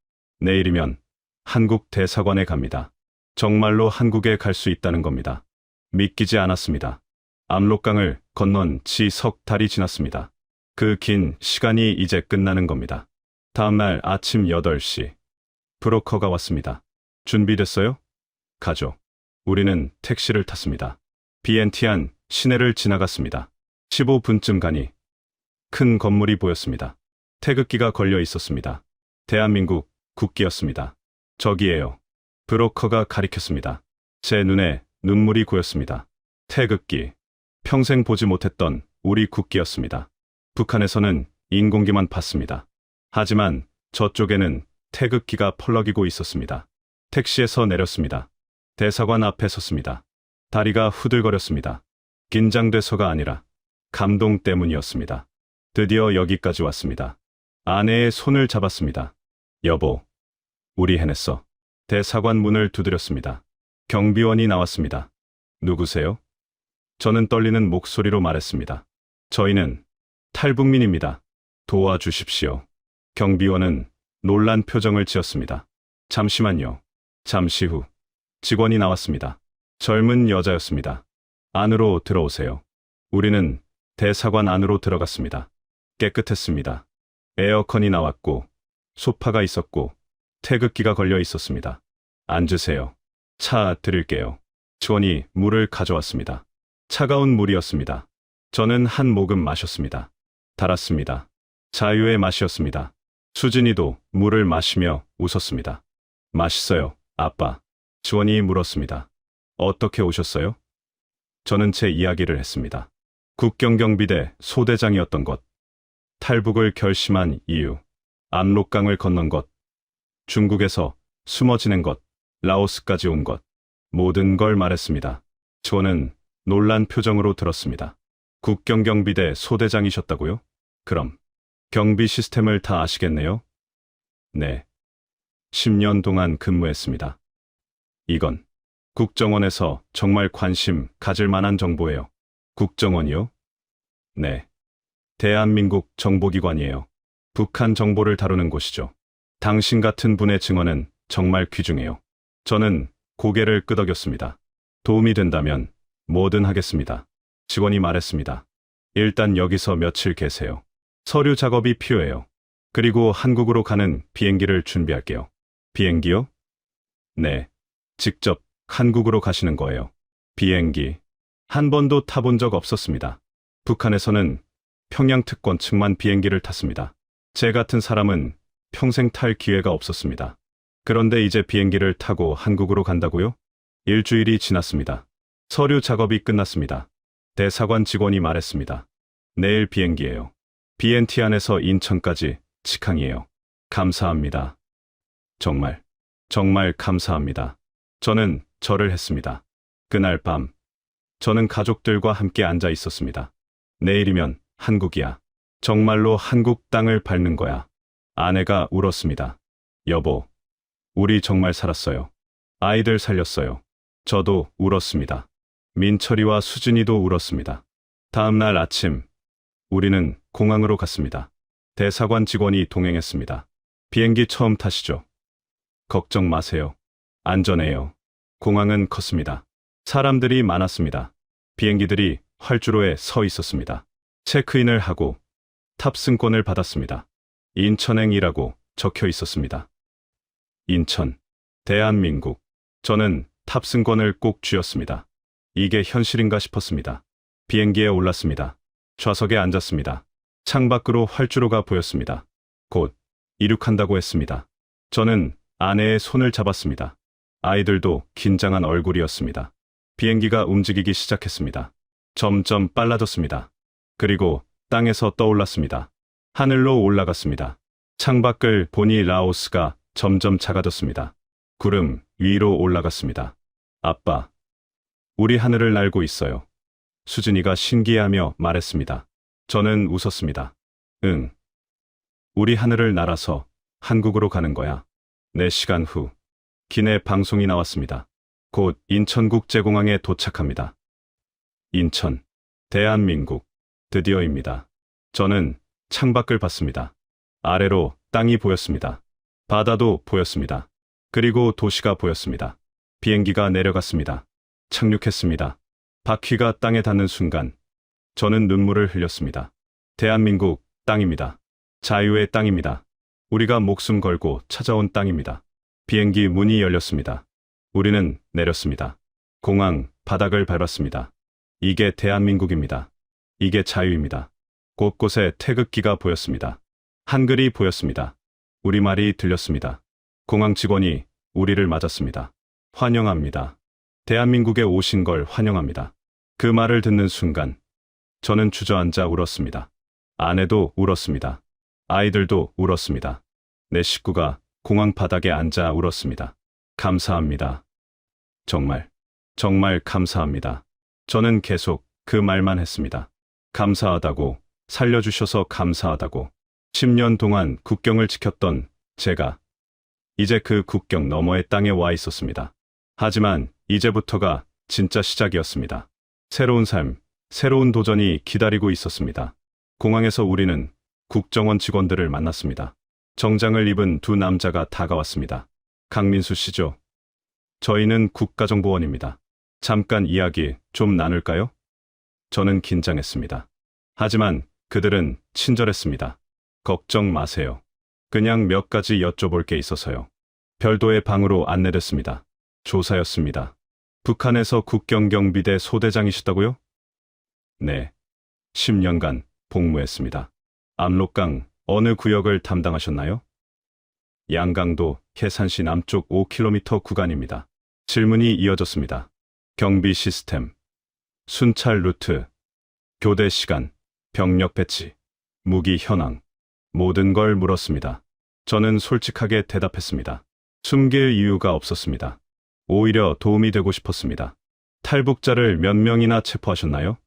내일이면 한국 대사관에 갑니다. 정말로 한국에 갈 수 있다는 겁니다. 믿기지 않았습니다. 압록강을 건넌 지 석 달이 지났습니다. 그 긴 시간이 이제 끝나는 겁니다. 다음날 아침 8시, 브로커가 왔습니다. 준비됐어요? 가죠. 우리는 택시를 탔습니다. 비엔티안 시내를 지나갔습니다. 15분쯤 가니 큰 건물이 보였습니다. 태극기가 걸려 있었습니다. 대한민국 국기였습니다. 저기에요. 브로커가 가리켰습니다. 제 눈에 눈물이 고였습니다. 태극기. 평생 보지 못했던 우리 국기였습니다. 북한에서는 인공기만 봤습니다. 하지만 저쪽에는 태극기가 펄럭이고 있었습니다. 택시에서 내렸습니다. 대사관 앞에 섰습니다. 다리가 후들거렸습니다. 긴장돼서가 아니라 감동 때문이었습니다. 드디어 여기까지 왔습니다. 아내의 손을 잡았습니다. 여보, 우리 해냈어. 대사관 문을 두드렸습니다. 경비원이 나왔습니다. 누구세요? 저는 떨리는 목소리로 말했습니다. 저희는 탈북민입니다. 도와주십시오. 경비원은 놀란 표정을 지었습니다. 잠시만요. 잠시 후 직원이 나왔습니다. 젊은 여자였습니다. 안으로 들어오세요. 우리는 대사관 안으로 들어갔습니다. 깨끗했습니다. 에어컨이 나왔고 소파가 있었고 태극기가 걸려 있었습니다. 앉으세요. 차 드릴게요. 직원이 물을 가져왔습니다. 차가운 물이었습니다. 저는 한 모금 마셨습니다. 달았습니다. 자유의 맛이었습니다. 수진이도 물을 마시며 웃었습니다. 맛있어요, 아빠. 직원이 물었습니다. 어떻게 오셨어요? 저는 제 이야기를 했습니다. 국경경비대 소대장이었던 것, 탈북을 결심한 이유, 압록강을 건넌 것, 중국에서 숨어 지낸 것, 라오스까지 온 것, 모든 걸 말했습니다. 직원은 놀란 표정으로 들었습니다. 국경경비대 소대장이셨다고요? 그럼 경비 시스템을 다 아시겠네요? 네. 10년 동안 근무했습니다. 이건 국정원에서 정말 관심 가질 만한 정보예요. 국정원이요? 네. 대한민국 정보기관이에요. 북한 정보를 다루는 곳이죠. 당신 같은 분의 증언은 정말 귀중해요. 저는 고개를 끄덕였습니다. 도움이 된다면 뭐든 하겠습니다. 직원이 말했습니다. 일단 여기서 며칠 계세요. 서류 작업이 필요해요. 그리고 한국으로 가는 비행기를 준비할게요. 비행기요? 네. 직접 한국으로 가시는 거예요. 비행기. 한 번도 타본 적 없었습니다. 북한에서는 평양 특권 측만 비행기를 탔습니다. 제 같은 사람은 평생 탈 기회가 없었습니다. 그런데 이제 비행기를 타고 한국으로 간다고요? 일주일이 지났습니다. 서류 작업이 끝났습니다. 대사관 직원이 말했습니다. 내일 비행기예요. 비엔티안에서 인천까지 직항이에요. 감사합니다. 정말 감사합니다. 저는 절을 했습니다. 그날 밤, 저는 가족들과 함께 앉아 있었습니다. 내일이면 한국이야. 정말로 한국 땅을 밟는 거야. 아내가 울었습니다. 여보, 우리 정말 살았어요. 아이들 살렸어요. 저도 울었습니다. 민철이와 수진이도 울었습니다. 다음 날 아침, 우리는 공항으로 갔습니다. 대사관 직원이 동행했습니다. 비행기 처음 타시죠? 걱정 마세요. 안전해요. 공항은 컸습니다. 사람들이 많았습니다. 비행기들이 활주로에 서 있었습니다. 체크인을 하고 탑승권을 받았습니다. 인천행이라고 적혀 있었습니다. 인천, 대한민국. 저는 탑승권을 꼭 쥐었습니다. 이게 현실인가 싶었습니다. 비행기에 올랐습니다. 좌석에 앉았습니다. 창밖으로 활주로가 보였습니다. 곧 이륙한다고 했습니다. 저는 아내의 손을 잡았습니다. 아이들도 긴장한 얼굴이었습니다. 비행기가 움직이기 시작했습니다. 점점 빨라졌습니다. 그리고 땅에서 떠올랐습니다. 하늘로 올라갔습니다. 창밖을 보니 라오스가 점점 작아졌습니다. 구름 위로 올라갔습니다. 아빠, 우리 하늘을 날고 있어요. 수진이가 신기해하며 말했습니다. 저는 웃었습니다. 응. 우리 하늘을 날아서 한국으로 가는 거야. 4시간 후, 기내 방송이 나왔습니다. 곧 인천국제공항에 도착합니다. 인천, 대한민국, 드디어입니다. 저는 창밖을 봤습니다. 아래로 땅이 보였습니다. 바다도 보였습니다. 그리고 도시가 보였습니다. 비행기가 내려갔습니다. 착륙했습니다. 바퀴가 땅에 닿는 순간 저는 눈물을 흘렸습니다. 대한민국 땅입니다. 자유의 땅입니다. 우리가 목숨 걸고 찾아온 땅입니다. 비행기 문이 열렸습니다. 우리는 내렸습니다. 공항 바닥을 밟았습니다. 이게 대한민국입니다. 이게 자유입니다. 곳곳에 태극기가 보였습니다. 한글이 보였습니다. 우리말이 들렸습니다. 공항 직원이 우리를 맞았습니다. 환영합니다. 대한민국에 오신 걸 환영합니다. 그 말을 듣는 순간 저는 주저앉아 울었습니다. 아내도 울었습니다. 아이들도 울었습니다. 내 식구가 공항 바닥에 앉아 울었습니다. 감사합니다. 정말, 정말 감사합니다. 저는 계속 그 말만 했습니다. 감사하다고, 살려주셔서 감사하다고. 10년 동안 국경을 지켰던 제가 이제 그 국경 너머의 땅에 와 있었습니다. 하지만 이제부터가 진짜 시작이었습니다. 새로운 삶, 새로운 도전이 기다리고 있었습니다. 공항에서 우리는 국정원 직원들을 만났습니다. 정장을 입은 두 남자가 다가왔습니다. 강민수 씨죠? 저희는 국가정보원입니다. 잠깐 이야기 좀 나눌까요? 저는 긴장했습니다. 하지만 그들은 친절했습니다. 걱정 마세요. 그냥 몇 가지 여쭤볼 게 있어서요. 별도의 방으로 안내됐습니다. 조사였습니다. 북한에서 국경경비대 소대장이시다고요? 네. 10년간 복무했습니다. 압록강 어느 구역을 담당하셨나요? 양강도 해산시 남쪽 5km 구간입니다. 질문이 이어졌습니다. 경비 시스템, 순찰 루트, 교대 시간, 병력 배치, 무기 현황, 모든 걸 물었습니다. 저는 솔직하게 대답했습니다. 숨길 이유가 없었습니다. 오히려 도움이 되고 싶었습니다. 탈북자를 몇 명이나 체포하셨나요?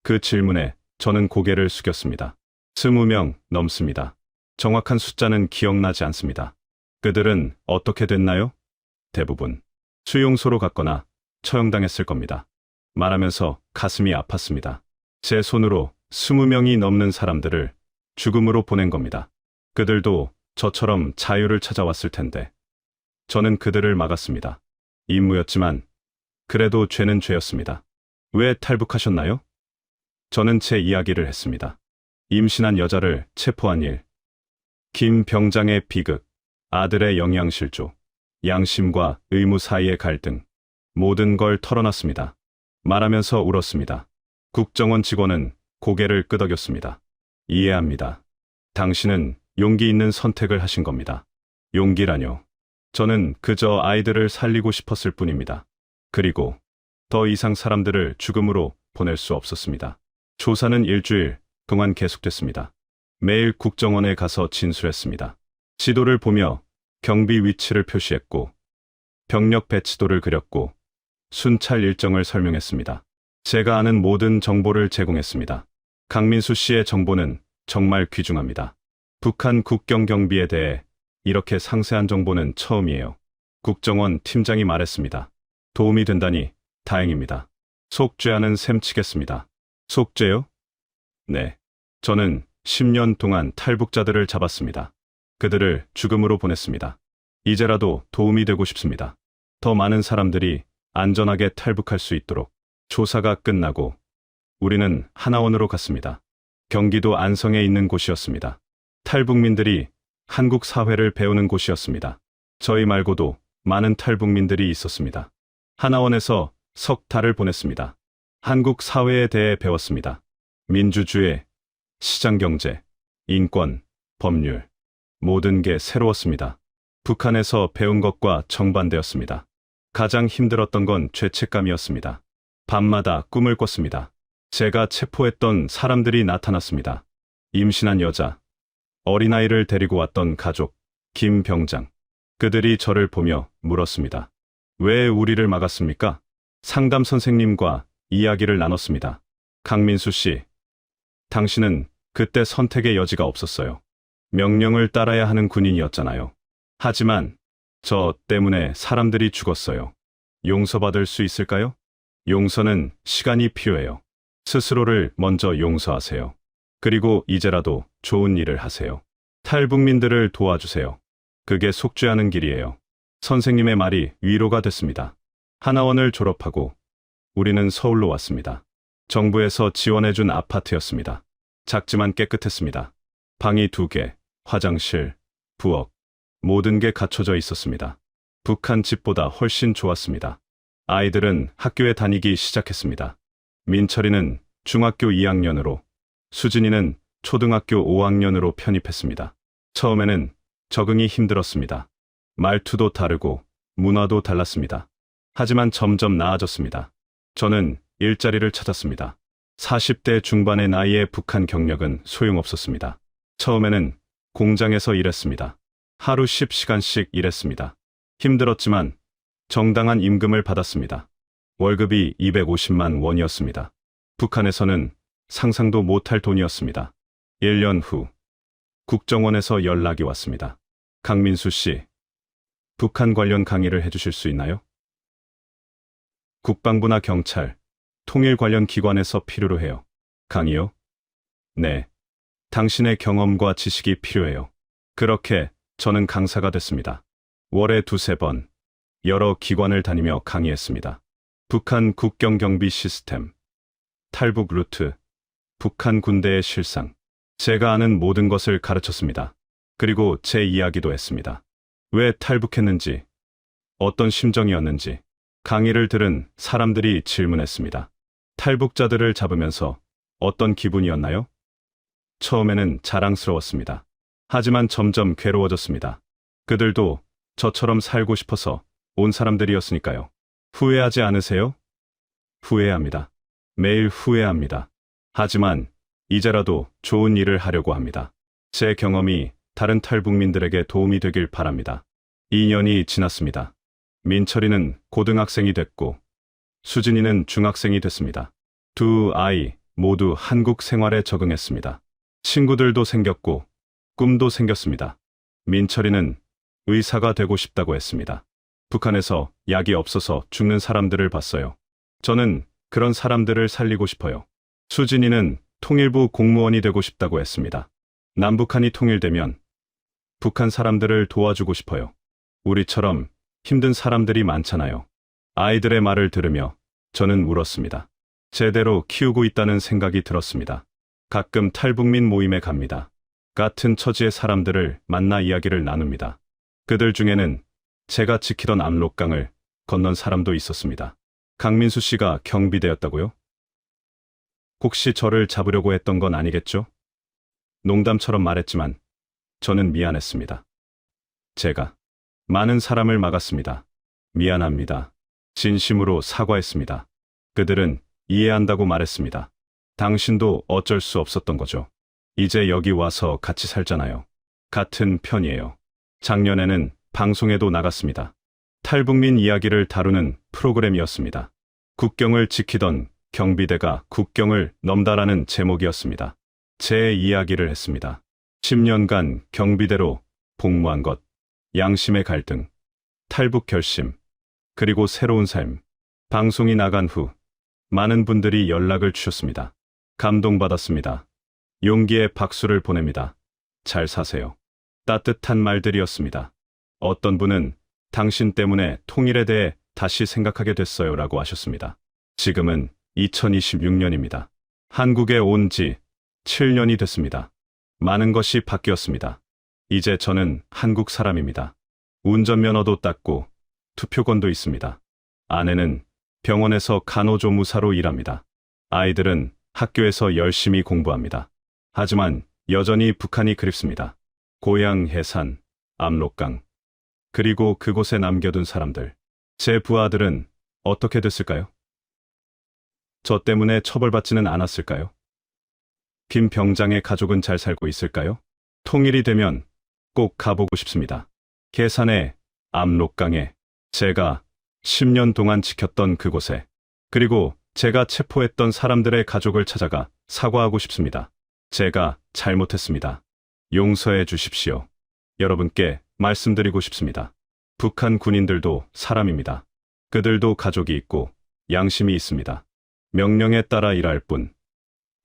그 질문에 저는 고개를 숙였습니다. 20명 넘습니다. 정확한 숫자는 기억나지 않습니다. 그들은 어떻게 됐나요? 대부분 수용소로 갔거나 처형당했을 겁니다. 말하면서 가슴이 아팠습니다. 제 손으로 20명이 넘는 사람들을 죽음으로 보낸 겁니다. 그들도 저처럼 자유를 찾아왔을 텐데 저는 그들을 막았습니다. 임무였지만 그래도 죄는 죄였습니다. 왜 탈북하셨나요? 저는 제 이야기를 했습니다. 임신한 여자를 체포한 일, 김 병장의 비극, 아들의 영양실조, 양심과 의무 사이의 갈등, 모든 걸 털어놨습니다. 말하면서 울었습니다. 국정원 직원은 고개를 끄덕였습니다. 이해합니다. 당신은 용기 있는 선택을 하신 겁니다. 용기라뇨. 저는 그저 아이들을 살리고 싶었을 뿐입니다. 그리고 더 이상 사람들을 죽음으로 보낼 수 없었습니다. 조사는 일주일 동안 계속됐습니다. 매일 국정원에 가서 진술했습니다. 지도를 보며 경비 위치를 표시했고 병력 배치도를 그렸고 순찰 일정을 설명했습니다. 제가 아는 모든 정보를 제공했습니다. 강민수 씨의 정보는 정말 귀중합니다. 북한 국경 경비에 대해 이렇게 상세한 정보는 처음이에요. 국정원 팀장이 말했습니다. 도움이 된다니 다행입니다. 속죄하는 셈 치겠습니다. 속죄요? 네. 저는 10년 동안 탈북자들을 잡았습니다. 그들을 죽음으로 보냈습니다. 이제라도 도움이 되고 싶습니다. 더 많은 사람들이 안전하게 탈북할 수 있도록. 조사가 끝나고 우리는 하나원으로 갔습니다. 경기도 안성에 있는 곳이었습니다. 탈북민들이 한국 사회를 배우는 곳이었습니다. 저희 말고도 많은 탈북민들이 있었습니다. 하나원에서 석 달을 보냈습니다. 한국 사회에 대해 배웠습니다. 민주주의, 시장경제, 인권, 법률, 모든 게 새로웠습니다. 북한에서 배운 것과 정반대였습니다. 가장 힘들었던 건 죄책감이었습니다. 밤마다 꿈을 꿨습니다. 제가 체포했던 사람들이 나타났습니다. 임신한 여자, 어린아이를 데리고 왔던 가족, 김 병장. 그들이 저를 보며 물었습니다. 왜 우리를 막았습니까? 상담 선생님과 이야기를 나눴습니다. 강민수 씨, 당신은 그때 선택의 여지가 없었어요. 명령을 따라야 하는 군인이었잖아요. 하지만 저 때문에 사람들이 죽었어요. 용서받을 수 있을까요? 용서는 시간이 필요해요. 스스로를 먼저 용서하세요. 그리고 이제라도 좋은 일을 하세요. 탈북민들을 도와주세요. 그게 속죄하는 길이에요. 선생님의 말이 위로가 됐습니다. 하나원을 졸업하고 우리는 서울로 왔습니다. 정부에서 지원해준 아파트였습니다. 작지만 깨끗했습니다. 방이 2개, 화장실, 부엌, 모든 게 갖춰져 있었습니다. 북한 집보다 훨씬 좋았습니다. 아이들은 학교에 다니기 시작했습니다. 민철이는 중학교 2학년으로, 수진이는 초등학교 5학년으로 편입했습니다. 처음에는 적응이 힘들었습니다. 말투도 다르고 문화도 달랐습니다. 하지만 점점 나아졌습니다. 저는 일자리를 찾았습니다. 40대 중반의 나이에 북한 경력은 소용없었습니다. 처음에는 공장에서 일했습니다. 하루 10시간씩 일했습니다. 힘들었지만 정당한 임금을 받았습니다. 월급이 250만 원이었습니다. 북한에서는 상상도 못할 돈이었습니다. 1년 후 국정원에서 연락이 왔습니다. 강민수 씨, 북한 관련 강의를 해주실 수 있나요? 국방부나 경찰, 통일 관련 기관에서 필요로 해요. 강의요? 네. 당신의 경험과 지식이 필요해요. 그렇게 저는 강사가 됐습니다. 월에 2~3번 여러 기관을 다니며 강의했습니다. 북한 국경 경비 시스템, 탈북 루트, 북한 군대의 실상. 제가 아는 모든 것을 가르쳤습니다. 그리고 제 이야기도 했습니다. 왜 탈북했는지, 어떤 심정이었는지. 강의를 들은 사람들이 질문했습니다. 탈북자들을 잡으면서 어떤 기분이었나요? 처음에는 자랑스러웠습니다. 하지만 점점 괴로워졌습니다. 그들도 저처럼 살고 싶어서 온 사람들이었으니까요. 후회하지 않으세요? 후회합니다. 매일 후회합니다. 하지만 이제라도 좋은 일을 하려고 합니다. 제 경험이 다른 탈북민들에게 도움이 되길 바랍니다. 2년이 지났습니다. 민철이는 고등학생이 됐고 수진이는 중학생이 됐습니다. 2 아이 모두 한국 생활에 적응했습니다. 친구들도 생겼고 꿈도 생겼습니다. 민철이는 의사가 되고 싶다고 했습니다. 북한에서 약이 없어서 죽는 사람들을 봤어요. 저는 그런 사람들을 살리고 싶어요. 수진이는 통일부 공무원이 되고 싶다고 했습니다. 남북한이 통일되면 북한 사람들을 도와주고 싶어요. 우리처럼 힘든 사람들이 많잖아요. 아이들의 말을 들으며 저는 울었습니다. 제대로 키우고 있다는 생각이 들었습니다. 가끔 탈북민 모임에 갑니다. 같은 처지의 사람들을 만나 이야기를 나눕니다. 그들 중에는 제가 지키던 압록강을 건넌 사람도 있었습니다. 강민수 씨가 경비대였다고요? 혹시 저를 잡으려고 했던 건 아니겠죠? 농담처럼 말했지만 저는 미안했습니다. 제가 많은 사람을 막았습니다. 미안합니다. 진심으로 사과했습니다. 그들은 이해한다고 말했습니다. 당신도 어쩔 수 없었던 거죠. 이제 여기 와서 같이 살잖아요. 같은 편이에요. 작년에는 방송에도 나갔습니다. 탈북민 이야기를 다루는 프로그램이었습니다. 국경을 지키던 경비대가 국경을 넘다라는 제목이었습니다. 제 이야기를 했습니다. 10년간 경비대로 복무한 것, 양심의 갈등, 탈북 결심, 그리고 새로운 삶. 방송이 나간 후 많은 분들이 연락을 주셨습니다. 감동받았습니다. 용기의 박수를 보냅니다. 잘 사세요. 따뜻한 말들이었습니다. 어떤 분은 당신 때문에 통일에 대해 다시 생각하게 됐어요 라고 하셨습니다. 지금은 2026년입니다. 한국에 온 지 7년이 됐습니다. 많은 것이 바뀌었습니다. 이제 저는 한국 사람입니다. 운전면허도 땄고 투표권도 있습니다. 아내는 병원에서 간호조무사로 일합니다. 아이들은 학교에서 열심히 공부합니다. 하지만 여전히 북한이 그립습니다. 고향 해산, 압록강, 그리고 그곳에 남겨둔 사람들. 제 부하들은 어떻게 됐을까요? 저 때문에 처벌받지는 않았을까요? 김 병장의 가족은 잘 살고 있을까요? 통일이 되면 꼭 가보고 싶습니다. 계산에, 압록강에, 제가 10년 동안 지켰던 그곳에, 그리고 제가 체포했던 사람들의 가족을 찾아가 사과하고 싶습니다. 제가 잘못했습니다. 용서해 주십시오. 여러분께 말씀드리고 싶습니다. 북한 군인들도 사람입니다. 그들도 가족이 있고 양심이 있습니다. 명령에 따라 일할 뿐.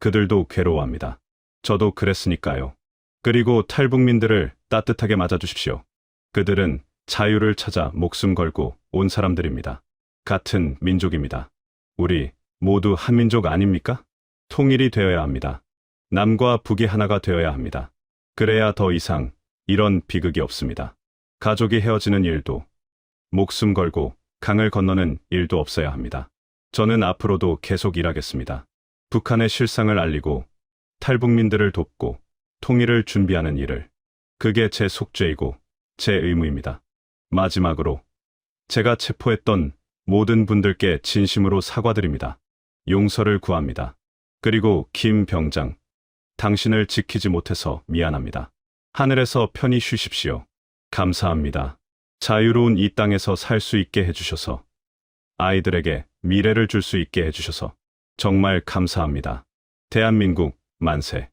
그들도 괴로워합니다. 저도 그랬으니까요. 그리고 탈북민들을 따뜻하게 맞아주십시오. 그들은 자유를 찾아 목숨 걸고 온 사람들입니다. 같은 민족입니다. 우리 모두 한 민족 아닙니까? 통일이 되어야 합니다. 남과 북이 하나가 되어야 합니다. 그래야 더 이상 이런 비극이 없습니다. 가족이 헤어지는 일도, 목숨 걸고 강을 건너는 일도 없어야 합니다. 저는 앞으로도 계속 일하겠습니다. 북한의 실상을 알리고 탈북민들을 돕고 통일을 준비하는 일을. 그게 제 속죄이고 제 의무입니다. 마지막으로 제가 체포했던 모든 분들께 진심으로 사과드립니다. 용서를 구합니다. 그리고 김 병장, 당신을 지키지 못해서 미안합니다. 하늘에서 편히 쉬십시오. 감사합니다. 자유로운 이 땅에서 살 수 있게 해주셔서, 아이들에게 미래를 줄 수 있게 해주셔서 정말 감사합니다. 대한민국 만세.